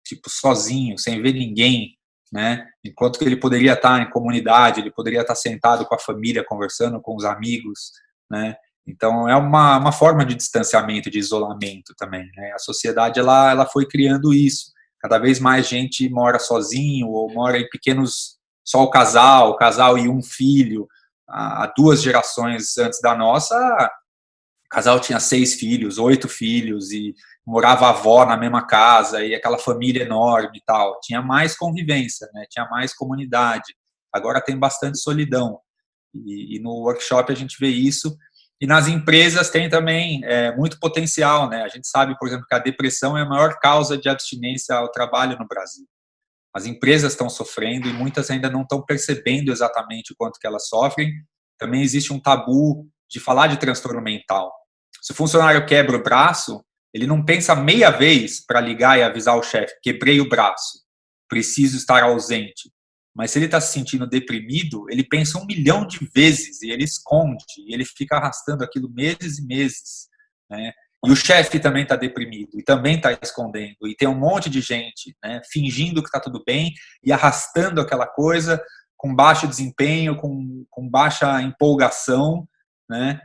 tipo, sozinho, sem ver ninguém, né? Enquanto que ele poderia estar em comunidade, ele poderia estar sentado com a família, conversando com os amigos, né? Então, é uma forma de distanciamento, de isolamento também, né? A sociedade, ela foi criando isso. Cada vez mais gente mora sozinho ou mora em pequenos, só o casal e um filho. Há 2 gerações antes da nossa, o casal tinha 6 filhos, 8 filhos, e morava a avó na mesma casa, e aquela família enorme e tal. Tinha mais convivência, né? Tinha mais comunidade. Agora tem bastante solidão. E no workshop a gente vê isso. E nas empresas tem também muito potencial, né? A gente sabe, por exemplo, que a depressão é a maior causa de abstinência ao trabalho no Brasil. As empresas estão sofrendo e muitas ainda não estão percebendo exatamente o quanto que elas sofrem. Também existe um tabu de falar de transtorno mental. Se o funcionário quebra o braço, ele não pensa meia vez para ligar e avisar o chefe: quebrei o braço, preciso estar ausente. Mas se ele está se sentindo deprimido, ele pensa 1 milhão de vezes e ele esconde, e ele fica arrastando aquilo meses e meses, né? E o chefe também está deprimido e também está escondendo. E tem um monte de gente, né, fingindo que está tudo bem e arrastando aquela coisa com baixo desempenho, com baixa empolgação, né?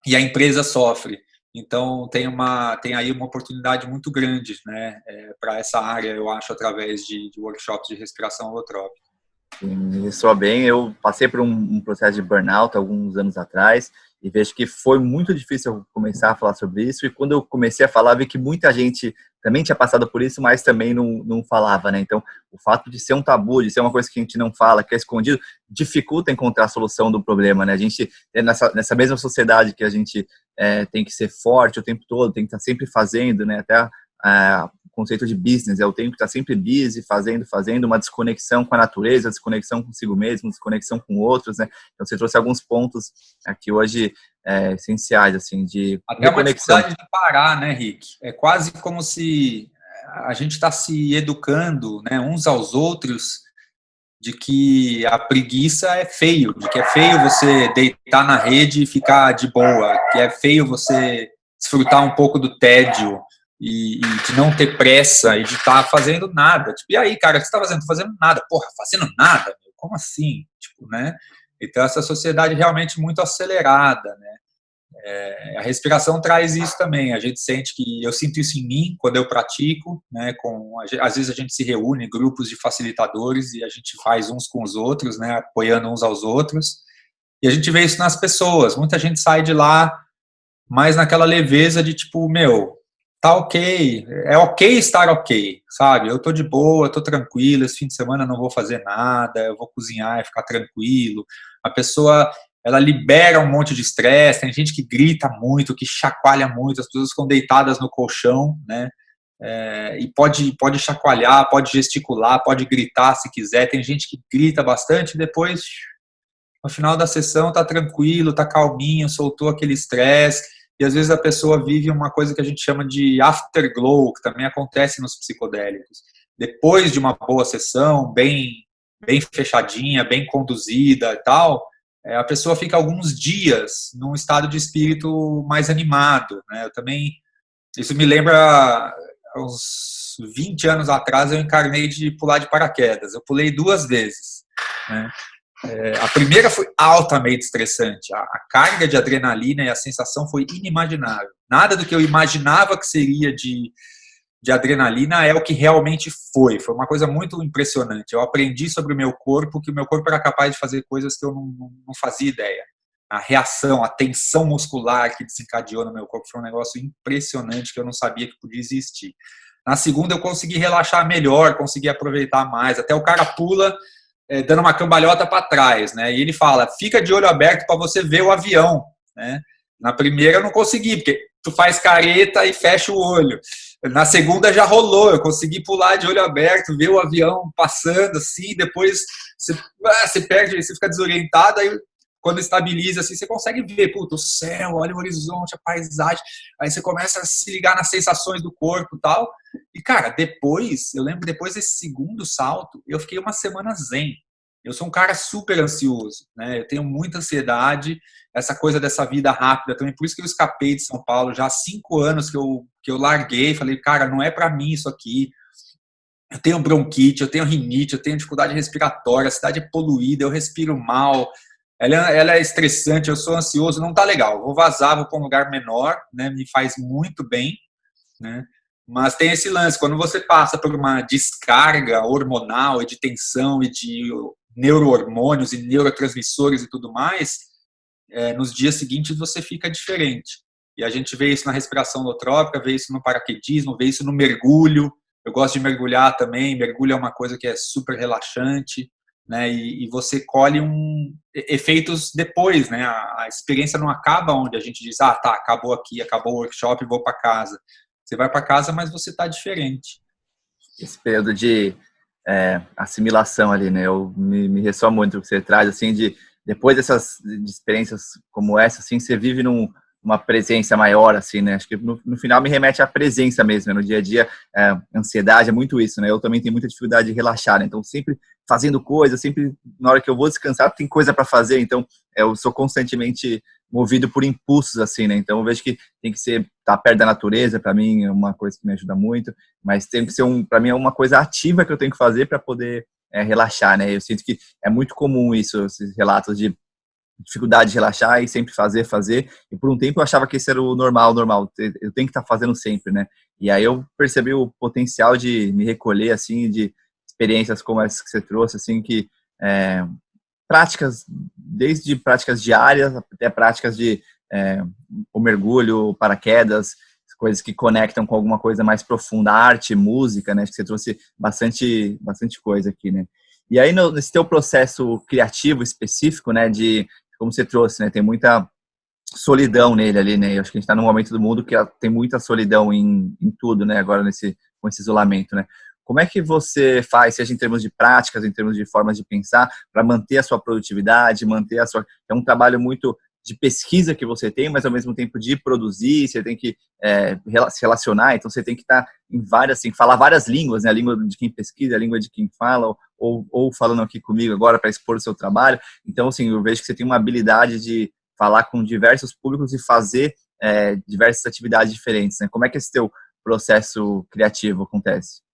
E a empresa sofre. Então, tem aí uma oportunidade muito grande, né, para essa área, eu acho, através de workshops de respiração holotrópica. Me soa bem. Eu passei por um processo de burnout alguns anos atrás e vejo que foi muito difícil eu começar a falar sobre isso. E quando eu comecei a falar, vi que muita gente também tinha passado por isso, mas também não falava, né? Então, o fato de ser um tabu, de ser uma coisa que a gente não fala, que é escondido, dificulta encontrar a solução do problema, né? A gente, nessa mesma sociedade que a gente tem que ser forte o tempo todo, tem que estar sempre fazendo, né? Até o conceito de business, eu tenho que estar sempre busy, fazendo uma desconexão com a natureza, desconexão consigo mesmo, desconexão com outros, né? Então, você trouxe alguns pontos aqui hoje essenciais, assim, de até uma dificuldade de parar, né, Rick? É quase como se a gente está se educando, né, uns aos outros, de que a preguiça é feio, de que é feio você deitar na rede e ficar de boa, que é feio você desfrutar um pouco do tédio e de não ter pressa e de estar fazendo nada. Tipo, e aí, cara, o que você está fazendo? Tô fazendo nada. Porra, fazendo nada? Meu? Como assim? Tipo, né? Então, essa sociedade realmente muito acelerada, né? A respiração traz isso também. A gente sente que eu sinto isso em mim quando eu pratico, né? Às vezes a gente se reúne em grupos de facilitadores e a gente faz uns com os outros, né? Apoiando uns aos outros. E a gente vê isso nas pessoas. Muita gente sai de lá mais naquela leveza de tipo, meu, tá ok, é ok estar ok, sabe? Eu tô de boa, tô tranquilo, esse fim de semana não vou fazer nada, eu vou cozinhar e ficar tranquilo. A pessoa, ela libera um monte de estresse, tem gente que grita muito, que chacoalha muito, as pessoas ficam deitadas no colchão, né? E pode chacoalhar, pode gesticular, pode gritar se quiser. Tem gente que grita bastante e depois, no final da sessão, tá tranquilo, tá calminho, soltou aquele estresse. E às vezes a pessoa vive uma coisa que a gente chama de afterglow, que também acontece nos psicodélicos. Depois de uma boa sessão, bem fechadinha, bem conduzida e tal, a pessoa fica alguns dias num estado de espírito mais animado, né? Eu também, isso me lembra, uns 20 anos atrás eu encarnei de pular de paraquedas. Eu pulei 2 vezes, né? A primeira foi altamente estressante. A carga de adrenalina e a sensação foi inimaginável. Nada do que eu imaginava que seria de adrenalina é o que realmente foi. Foi uma coisa muito impressionante. Eu aprendi sobre o meu corpo, que o meu corpo era capaz de fazer coisas que eu não fazia ideia. A reação, a tensão muscular que desencadeou no meu corpo foi um negócio impressionante que eu não sabia que podia existir. Na segunda eu consegui relaxar melhor, consegui aproveitar mais. Até o cara pula dando uma cambalhota para trás, né? E ele fala, fica de olho aberto para você ver o avião, né? Na primeira eu não consegui, porque tu faz careta e fecha o olho. Na segunda já rolou, eu consegui pular de olho aberto, ver o avião passando assim, depois você perde, você fica desorientado, aí quando estabiliza assim, você consegue ver, puta, o céu, olha o horizonte, a paisagem, aí você começa a se ligar nas sensações do corpo e tal. E, cara, eu lembro depois desse segundo salto, eu fiquei uma semana zen. Eu sou um cara super ansioso, né? Eu tenho muita ansiedade, essa coisa dessa vida rápida também. Por isso que eu escapei de São Paulo já há 5 anos que eu larguei. Falei, cara, não é para mim isso aqui. Eu tenho bronquite, eu tenho rinite, eu tenho dificuldade respiratória, a cidade é poluída, eu respiro mal, ela é estressante, eu sou ansioso, não tá legal. Vou vazar, vou para um lugar menor, né? Me faz muito bem, né? Mas tem esse lance, quando você passa por uma descarga hormonal e de tensão e de neurohormônios e neurotransmissores e tudo mais, nos dias seguintes você fica diferente. E a gente vê isso na respiração holotrópica, vê isso no paraquedismo, vê isso no mergulho. Eu gosto de mergulhar também, mergulho é uma coisa que é super relaxante, né? E você colhe efeitos depois, né? A experiência não acaba onde a gente diz, tá, acabou aqui, acabou o workshop, vou para casa. Você vai para casa, mas você está diferente. Esse período de assimilação ali, né? Me ressoa muito o que você traz, assim, depois dessas de experiências como essa, assim, você vive numa presença maior, assim, né? Acho que no final me remete à presença mesmo, né? No dia a dia, ansiedade é muito isso, né? Eu também tenho muita dificuldade de relaxar, né? Então, sempre fazendo coisa, sempre na hora que eu vou descansar, tem coisa para fazer, então eu sou constantemente movido por impulsos, assim, né? Então, eu vejo que tem que estar perto da natureza, para mim, é uma coisa que me ajuda muito, mas tem que ser, para mim, é uma coisa ativa que eu tenho que fazer para poder relaxar, né? Eu sinto que é muito comum isso, esses relatos de dificuldade de relaxar e sempre fazer, e por um tempo eu achava que isso era o normal, eu tenho que estar fazendo sempre, né? E aí eu percebi o potencial de me recolher, assim, de experiências como essas que você trouxe, assim, que práticas, desde práticas diárias até práticas de o mergulho, o paraquedas, coisas que conectam com alguma coisa mais profunda, arte, música, né? Acho que você trouxe bastante coisa aqui, né? E aí, nesse teu processo criativo específico, né, como você trouxe, né, tem muita solidão nele ali, né? Eu acho que a gente está num momento do mundo que tem muita solidão em tudo, né? Agora com esse isolamento, né? Como é que você faz, seja em termos de práticas, em termos de formas de pensar, para manter a sua produtividade, É um trabalho muito de pesquisa que você tem, mas ao mesmo tempo de produzir, você tem que se relacionar, então você tem que estar em várias, assim, falar várias línguas, né? A língua de quem pesquisa, a língua de quem fala, ou falando aqui comigo agora para expor o seu trabalho. Então, assim, eu vejo que você tem uma habilidade de falar com diversos públicos e fazer diversas atividades diferentes, né? Como é que esse teu processo criativo acontece?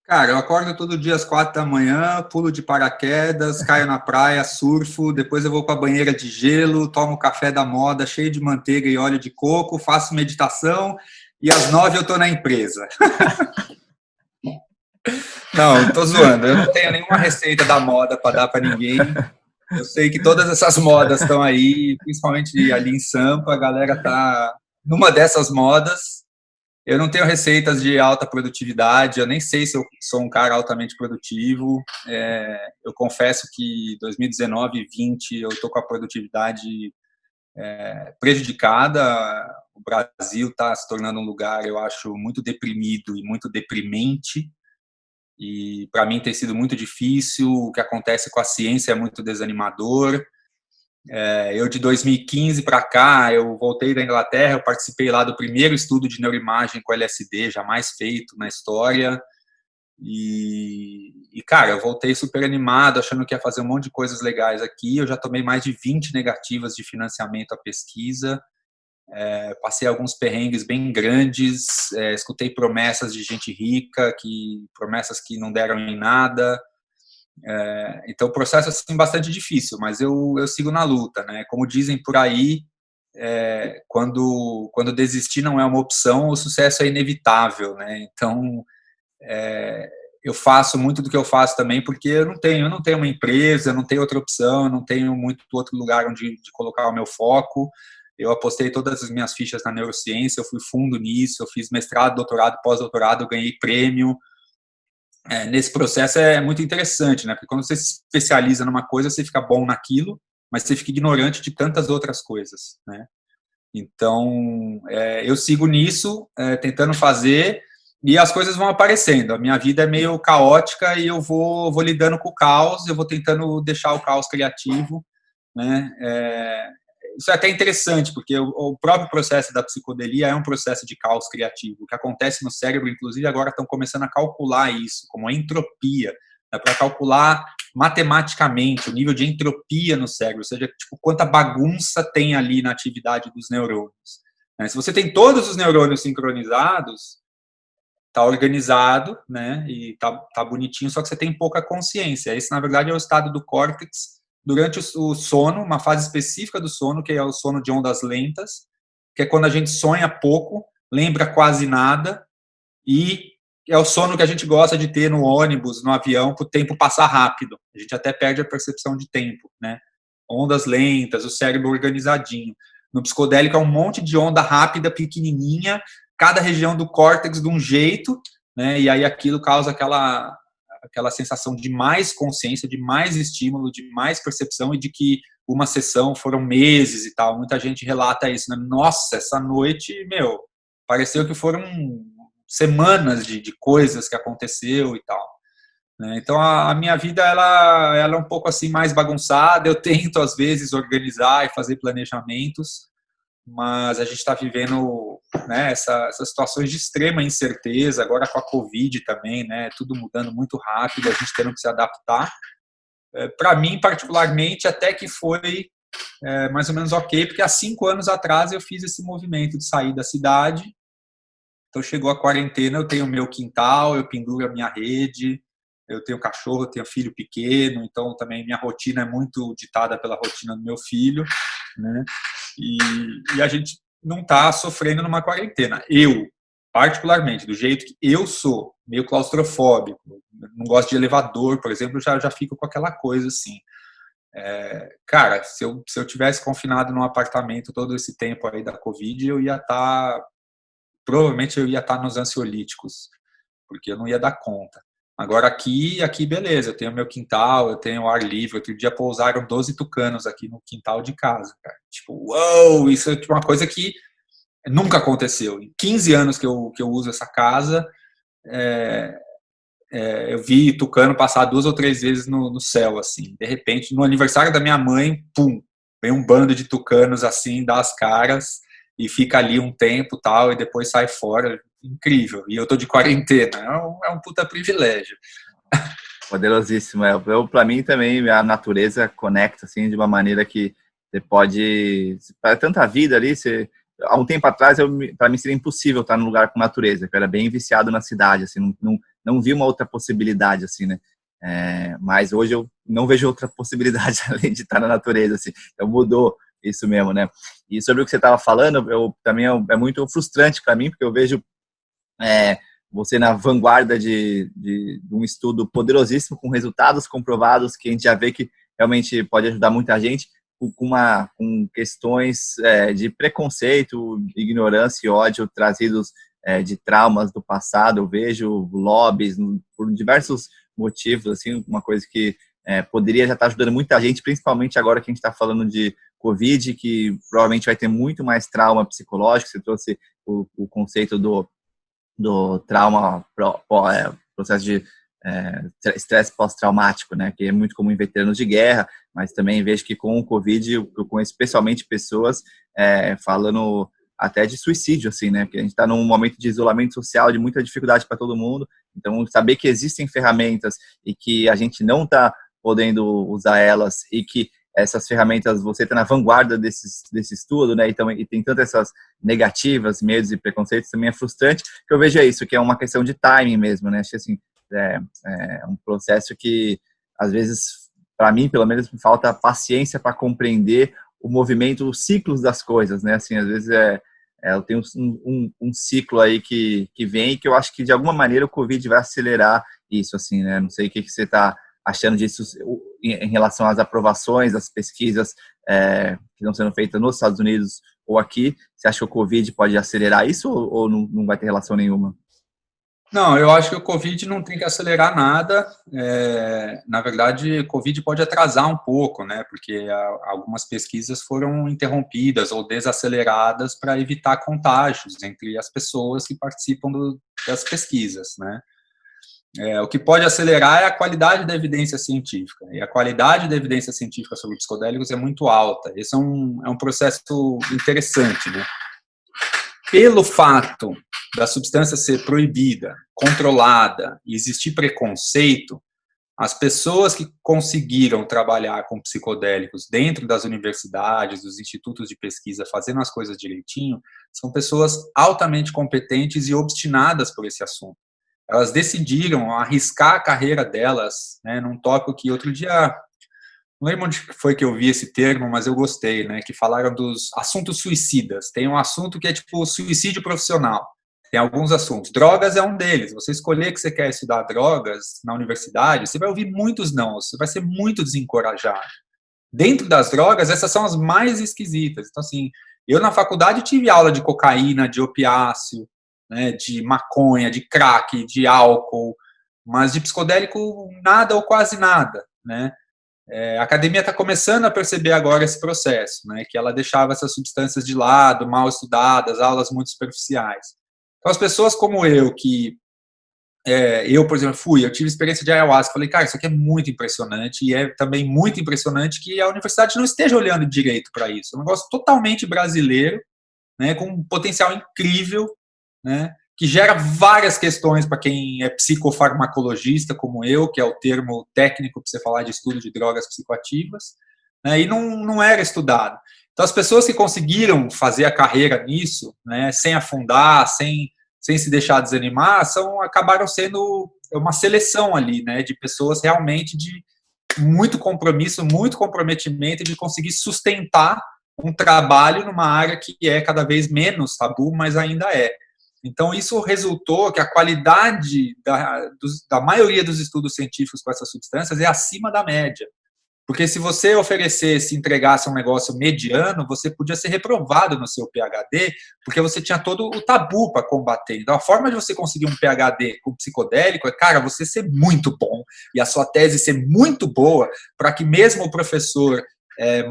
Cara, eu acordo todo dia às 4 da manhã, pulo de paraquedas, caio na praia, surfo, depois eu vou para a banheira de gelo, tomo café da moda cheio de manteiga e óleo de coco, faço meditação e às 9 eu estou na empresa. Não, tô zoando, eu não tenho nenhuma receita da moda para dar para ninguém. Eu sei que todas essas modas estão aí, principalmente ali em Sampa, a galera tá numa dessas modas. Eu não tenho receitas de alta produtividade, eu nem sei se eu sou um cara altamente produtivo. Eu confesso que 2019 e 2020 eu estou com a produtividade prejudicada. O Brasil está se tornando um lugar, eu acho, muito deprimido e muito deprimente. E para mim tem sido muito difícil. O que acontece com a ciência é muito desanimador. Eu, de 2015 para cá, eu voltei da Inglaterra, eu participei lá do primeiro estudo de neuroimagem com LSD, jamais feito na história. Cara, eu voltei super animado, achando que ia fazer um monte de coisas legais aqui. Eu já tomei mais de 20 negativas de financiamento à pesquisa. Passei alguns perrengues bem grandes, escutei promessas de gente rica, promessas que não deram em nada. Então, o processo é assim, bastante difícil, mas eu sigo na luta, né? Como dizem por aí, quando desistir não é uma opção, o sucesso é inevitável, né? Então, eu faço muito do que eu faço também porque eu não tenho uma empresa, eu não tenho outra opção, eu não tenho muito outro lugar onde de colocar o meu foco. Eu apostei todas as minhas fichas na neurociência, eu fui fundo nisso, eu fiz mestrado, doutorado, pós-doutorado, eu ganhei prêmio. Nesse processo é muito interessante, né? Porque quando você se especializa numa coisa, você fica bom naquilo, mas você fica ignorante de tantas outras coisas, né? Então, eu sigo nisso, tentando fazer, e as coisas vão aparecendo. A minha vida é meio caótica e eu vou lidando com o caos, eu vou tentando deixar o caos criativo, né? Isso é até interessante, porque o próprio processo da psicodelia é um processo de caos criativo. O que acontece no cérebro, inclusive, agora estão começando a calcular isso, como a entropia. dá para calcular matematicamente o nível de entropia no cérebro, ou seja, tipo, quanta bagunça tem ali na atividade dos neurônios. Né? Se você tem todos os neurônios sincronizados, está organizado, né, e tá bonitinho, só que você tem pouca consciência. Esse, na verdade, é o estado do córtex durante o sono, uma fase específica do sono, que é o sono de ondas lentas, que é quando a gente sonha pouco, lembra quase nada, e é o sono que a gente gosta de ter no ônibus, no avião, para o tempo passar rápido. A gente até perde a percepção de tempo, né? Ondas lentas, o cérebro organizadinho. No psicodélico é um monte de onda rápida, pequenininha, cada região do córtex de um jeito, né? E aí aquilo causa aquela sensação de mais consciência, de mais estímulo, de mais percepção e de que uma sessão foram meses e tal. Muita gente relata isso, né? Nossa, essa noite, pareceu que foram semanas de coisas que aconteceu e tal. Né? Então, a minha vida, ela é um pouco assim mais bagunçada, eu tento, às vezes, organizar e fazer planejamentos, mas a gente está vivendo, né, essas situações de extrema incerteza, agora com a Covid também, né, tudo mudando muito rápido, a gente tendo que se adaptar. Para mim, particularmente, até que foi mais ou menos ok, porque há 5 anos atrás eu fiz esse movimento de sair da cidade. Então, chegou a quarentena, eu tenho meu quintal, eu penduro a minha rede, eu tenho cachorro, eu tenho filho pequeno, então também minha rotina é muito ditada pela rotina do meu filho, né? E a gente não está sofrendo numa quarentena. Eu, particularmente, do jeito que eu sou, meio claustrofóbico, não gosto de elevador, por exemplo, já fico com aquela coisa assim. Cara, se eu tivesse confinado num apartamento todo esse tempo aí da Covid, provavelmente eu ia estar nos ansiolíticos, porque eu não ia dar conta. Agora aqui beleza, eu tenho meu quintal, eu tenho ar livre. Outro dia pousaram 12 tucanos aqui no quintal de casa, cara. Tipo, uou, isso é uma coisa que nunca aconteceu. Em 15 anos que eu uso essa casa, eu vi tucano passar 2 ou 3 vezes no céu, assim. De repente, no aniversário da minha mãe, pum, vem um bando de tucanos assim, dá as caras e fica ali um tempo tal, e depois sai fora. Incrível. E eu tô de quarentena. É um puta privilégio. Poderosíssimo. Para mim também, a natureza conecta assim, de uma maneira que você pode... Para tanta vida ali, há um tempo atrás, para mim seria impossível estar num lugar com natureza, que eu era bem viciado na cidade, assim, não vi uma outra possibilidade, assim, né? Mas hoje eu não vejo outra possibilidade além de estar na natureza, assim. Então mudou isso mesmo, né? E sobre o que você estava falando, também é muito frustrante para mim, porque eu vejo você na vanguarda de um estudo poderosíssimo, com resultados comprovados, que a gente já vê que realmente pode ajudar muita gente, com questões de preconceito, ignorância e ódio trazidos de traumas do passado. Eu vejo lobbies por diversos motivos, assim, uma coisa que poderia já estar ajudando muita gente, principalmente agora que a gente está falando de Covid, que provavelmente vai ter muito mais trauma psicológico. Você trouxe o conceito do trauma, processo de estresse pós-traumático, né, que é muito comum em veteranos de guerra, mas também vejo que com o Covid, eu conheço especialmente pessoas falando até de suicídio, assim, né, porque a gente está num momento de isolamento social, de muita dificuldade para todo mundo. Então, saber que existem ferramentas e que a gente não está podendo usar elas, e que essas ferramentas, você está na vanguarda desse estudo, né, e tem tantas essas negativas, medos e preconceitos, também é frustrante. Que eu vejo isso, que é uma questão de timing mesmo, né, acho que assim, é um processo que, às vezes, para mim, pelo menos, me falta paciência para compreender o movimento, os ciclos das coisas, né, assim, às vezes eu tenho um ciclo aí que vem, e que eu acho que, de alguma maneira, o Covid vai acelerar isso, assim, né, não sei o que você está achando disso em relação às aprovações, às pesquisas que estão sendo feitas nos Estados Unidos ou aqui. Você acha que o Covid pode acelerar isso, ou não vai ter relação nenhuma? Não, eu acho que o Covid não tem que acelerar nada. Na verdade, o Covid pode atrasar um pouco, né? Porque algumas pesquisas foram interrompidas ou desaceleradas para evitar contágios entre as pessoas que participam das pesquisas, né? O que pode acelerar é a qualidade da evidência científica. E a qualidade da evidência científica sobre psicodélicos é muito alta. Esse é um processo interessante, né? Pelo fato da substância ser proibida, controlada e existir preconceito, As pessoas que conseguiram trabalhar com psicodélicos dentro das universidades, dos institutos de pesquisa, fazendo as coisas direitinho, são pessoas altamente competentes e obstinadas por esse assunto. Elas decidiram arriscar a carreira delas, né, num tópico que outro dia, não lembro onde foi que eu vi esse termo, mas eu gostei, né, que falaram dos assuntos suicidas. Tem um assunto que é tipo suicídio profissional. Tem alguns assuntos. Drogas é um deles. Você escolher que você quer estudar drogas na universidade, você vai ouvir muitos não, você vai ser muito desencorajado. Dentro das drogas, essas são as mais esquisitas. Então, assim, eu na faculdade tive aula de cocaína, de opiáceo, né, de maconha, de crack, de álcool, mas de psicodélico nada ou quase nada, né? A academia está começando a perceber agora esse processo, né, que ela deixava essas substâncias de lado, mal estudadas, aulas muito superficiais. Então, as pessoas como eu, por exemplo, eu tive experiência de ayahuasca, falei, cara, isso aqui é muito impressionante, e é também muito impressionante que a universidade não esteja olhando direito para isso. É um negócio totalmente brasileiro, né, com um potencial incrível, né, que gera várias questões para quem é psicofarmacologista, como eu, que é o termo técnico para você falar de estudo de drogas psicoativas, né, e não era estudado. Então, as pessoas que conseguiram fazer a carreira nisso, né, sem afundar, sem se deixar desanimar, acabaram sendo uma seleção ali, né, de pessoas realmente de muito compromisso, muito comprometimento de conseguir sustentar um trabalho numa área que é cada vez menos tabu, mas ainda é. Então, isso resultou que a qualidade da maioria dos estudos científicos com essas substâncias é acima da média. Porque se você oferecesse, entregasse um negócio mediano, você podia ser reprovado no seu PhD, porque você tinha todo o tabu para combater. Então, a forma de você conseguir um PhD com psicodélico é, cara, você ser muito bom e a sua tese ser muito boa para que mesmo o professor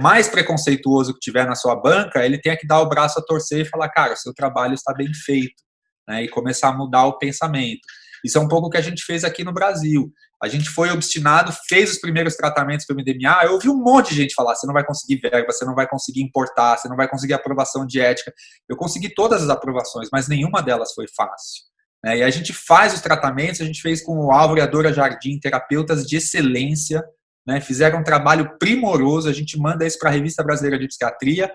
mais preconceituoso que tiver na sua banca, ele tenha que dar o braço a torcer e falar, cara, o seu trabalho está bem feito, né, e começar a mudar o pensamento. Isso é um pouco o que a gente fez aqui no Brasil. A gente foi obstinado, fez os primeiros tratamentos para o MDMA. Eu ouvi um monte de gente falar: você não vai conseguir verba, você não vai conseguir importar, você não vai conseguir aprovação de ética. Eu consegui todas as aprovações, mas nenhuma delas foi fácil. E a gente faz os tratamentos, a gente fez com o Álvaro e a Dora Jardim, terapeutas de excelência, né, fizeram um trabalho primoroso. A gente manda isso para a Revista Brasileira de Psiquiatria,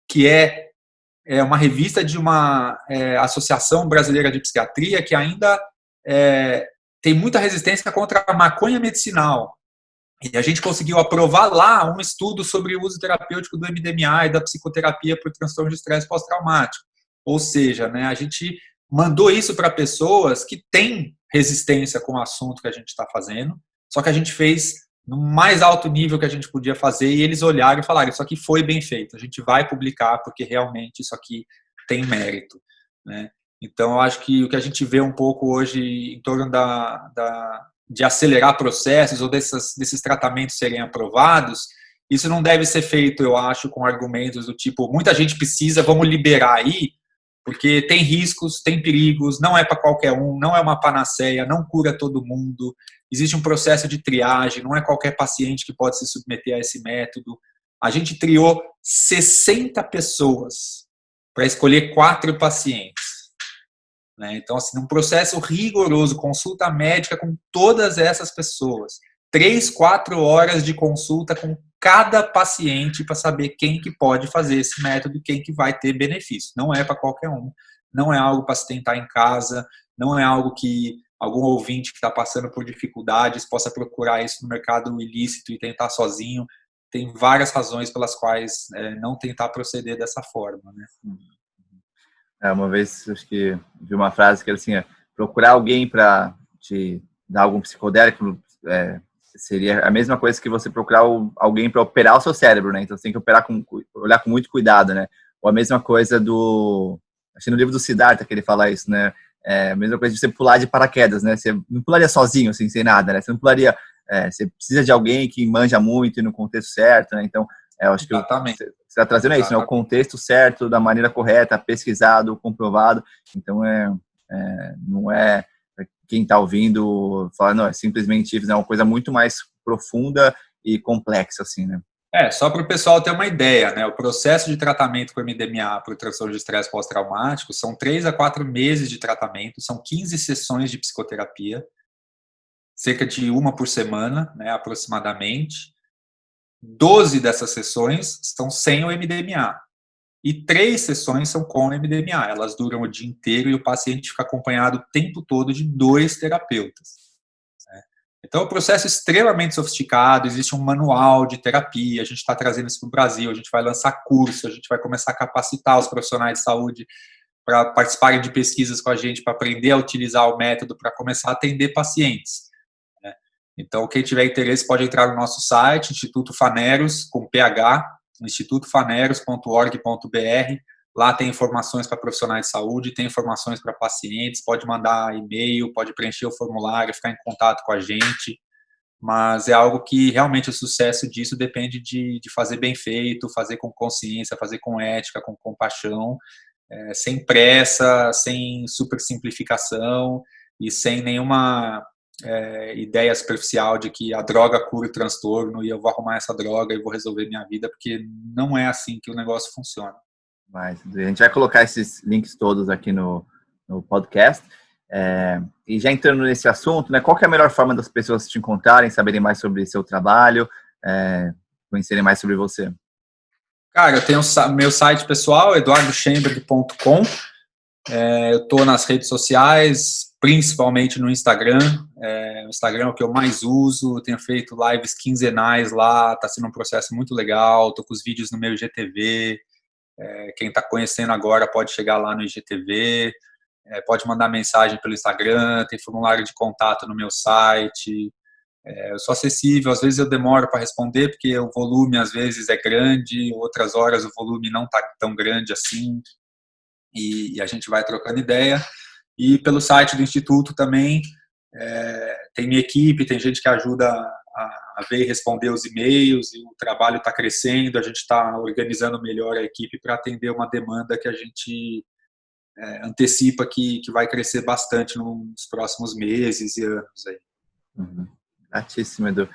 que é uma revista de uma Associação Brasileira de Psiquiatria que ainda tem muita resistência contra a maconha medicinal. E a gente conseguiu aprovar lá um estudo sobre o uso terapêutico do MDMA e da psicoterapia por transtorno de estresse pós-traumático. Ou seja, né, a gente mandou isso para pessoas que têm resistência com o assunto que a gente está fazendo, só que a gente fez no mais alto nível que a gente podia fazer e eles olharam e falaram: isso aqui foi bem feito, a gente vai publicar porque realmente isso aqui tem mérito, né? Então, eu acho que o que a gente vê um pouco hoje em torno de acelerar processos ou desses tratamentos serem aprovados, isso não deve ser feito, eu acho, com argumentos do tipo, muita gente precisa, vamos liberar aí, porque tem riscos, tem perigos, não é para qualquer um, não é uma panaceia, não cura todo mundo, existe um processo de triagem, não é qualquer paciente que pode se submeter a esse método. A gente triou 60 pessoas para escolher 4 pacientes. Então, assim, um processo rigoroso, consulta médica com todas essas pessoas. 3, 4 horas de consulta com cada paciente para saber quem que pode fazer esse método e quem que vai ter benefício. Não é para qualquer um, não é algo para se tentar em casa, não é algo que algum ouvinte que está passando por dificuldades possa procurar isso no mercado ilícito e tentar sozinho. Tem várias razões pelas quais não tentar proceder dessa forma, né? Uma vez, acho que vi uma frase que era assim, procurar alguém para te dar algum psicodélico seria a mesma coisa que você procurar alguém para operar o seu cérebro, né? Então, você tem que olhar com muito cuidado, né? Ou a mesma coisa acho que no livro do Siddhartha que ele fala isso, né? A mesma coisa de você pular de paraquedas, né? Você não pularia sozinho, assim, sem nada, né? Você não pularia... você precisa de alguém que manja muito e no contexto certo, né? Então, eu acho que você está trazendo isso, né? O contexto certo, da maneira correta, pesquisado, comprovado. Então, não é quem está ouvindo falar, não, é simplesmente isso, é uma coisa muito mais profunda e complexa, assim, né? Só para o pessoal ter uma ideia, né? O processo de tratamento com MDMA por transtorno de estresse pós-traumático são 3 a 4 meses de tratamento, são 15 sessões de psicoterapia. cerca de uma por semana, né, aproximadamente. 12 dessas sessões são sem o MDMA. E 3 sessões são com o MDMA. Elas duram o dia inteiro e o paciente fica acompanhado o tempo todo de 2 terapeutas. Então, é um processo extremamente sofisticado, existe um manual de terapia, a gente está trazendo isso para o Brasil, a gente vai lançar curso, a gente vai começar a capacitar os profissionais de saúde para participarem de pesquisas com a gente, para aprender a utilizar o método, para começar a atender pacientes. Então, quem tiver interesse pode entrar no nosso site, Instituto Phaneros, com PH, institutophaneros.org.br. Lá tem informações para profissionais de saúde, tem informações para pacientes, pode mandar e-mail, pode preencher o formulário, ficar em contato com a gente, mas é algo que realmente o sucesso disso depende de fazer bem feito, fazer com consciência, fazer com ética, com compaixão, sem pressa, sem super simplificação e sem nenhuma ideia superficial de que a droga cura o transtorno e eu vou arrumar essa droga e vou resolver minha vida, porque não é assim que o negócio funciona. Mas a gente vai colocar esses links todos aqui no podcast. E já entrando nesse assunto, né, qual que é a melhor forma das pessoas te encontrarem, saberem mais sobre seu trabalho, conhecerem mais sobre você? Cara, eu tenho meu site pessoal, eduardoschemberg.com. Eu estou nas redes sociais, principalmente no Instagram. O Instagram é o que eu mais uso, tenho feito lives quinzenais lá, está sendo um processo muito legal, estou com os vídeos no meu IGTV. Quem está conhecendo agora pode chegar lá no IGTV, pode mandar mensagem pelo Instagram, tem formulário de contato no meu site. Eu sou acessível, às vezes eu demoro para responder, porque o volume às vezes é grande, outras horas o volume não está tão grande assim, e a gente vai trocando ideia. E pelo site do Instituto também, tem minha equipe, tem gente que ajuda a ver e responder os e-mails, e o trabalho está crescendo, a gente está organizando melhor a equipe para atender uma demanda que a gente antecipa que vai crescer bastante nos próximos meses e anos aí. Gratíssimo, Edu.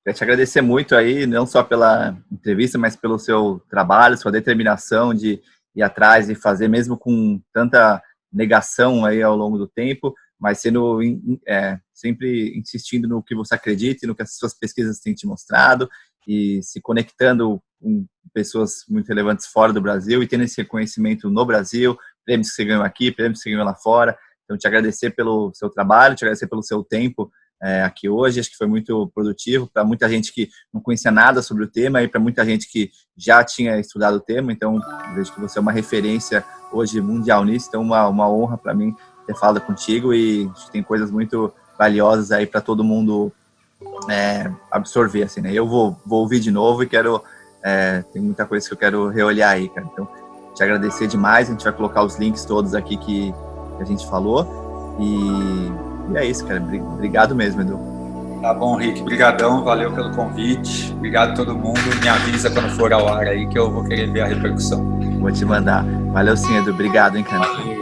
Quero te agradecer muito aí, não só pela entrevista, mas pelo seu trabalho, sua determinação de ir atrás e fazer, mesmo com tanta negação aí ao longo do tempo, mas sendo sempre insistindo no que você acredita e no que as suas pesquisas têm te mostrado e se conectando com pessoas muito relevantes fora do Brasil e tendo esse reconhecimento no Brasil, prêmios que você ganhou aqui, prêmios que você ganhou lá fora. Então, te agradecer pelo seu trabalho, te agradecer pelo seu tempo aqui hoje. Acho que foi muito produtivo para muita gente que não conhecia nada sobre o tema e para muita gente que já tinha estudado o tema. Então, vejo que você é uma referência hoje mundial nisso. Então, uma honra para mim ter falado contigo e acho que tem coisas muito valiosas aí para todo mundo absorver, assim, né? Eu vou ouvir de novo e tem muita coisa que eu quero reolhar aí, cara. Então, te agradecer demais. A gente vai colocar os links todos aqui que a gente falou e é isso, cara. Obrigado mesmo, Edu. Tá bom, Rick. Obrigadão. Valeu pelo convite. Obrigado a todo mundo. Me avisa quando for ao ar aí que eu vou querer ver a repercussão. Vou te mandar. Valeu sim, Edu. Obrigado, hein, cara.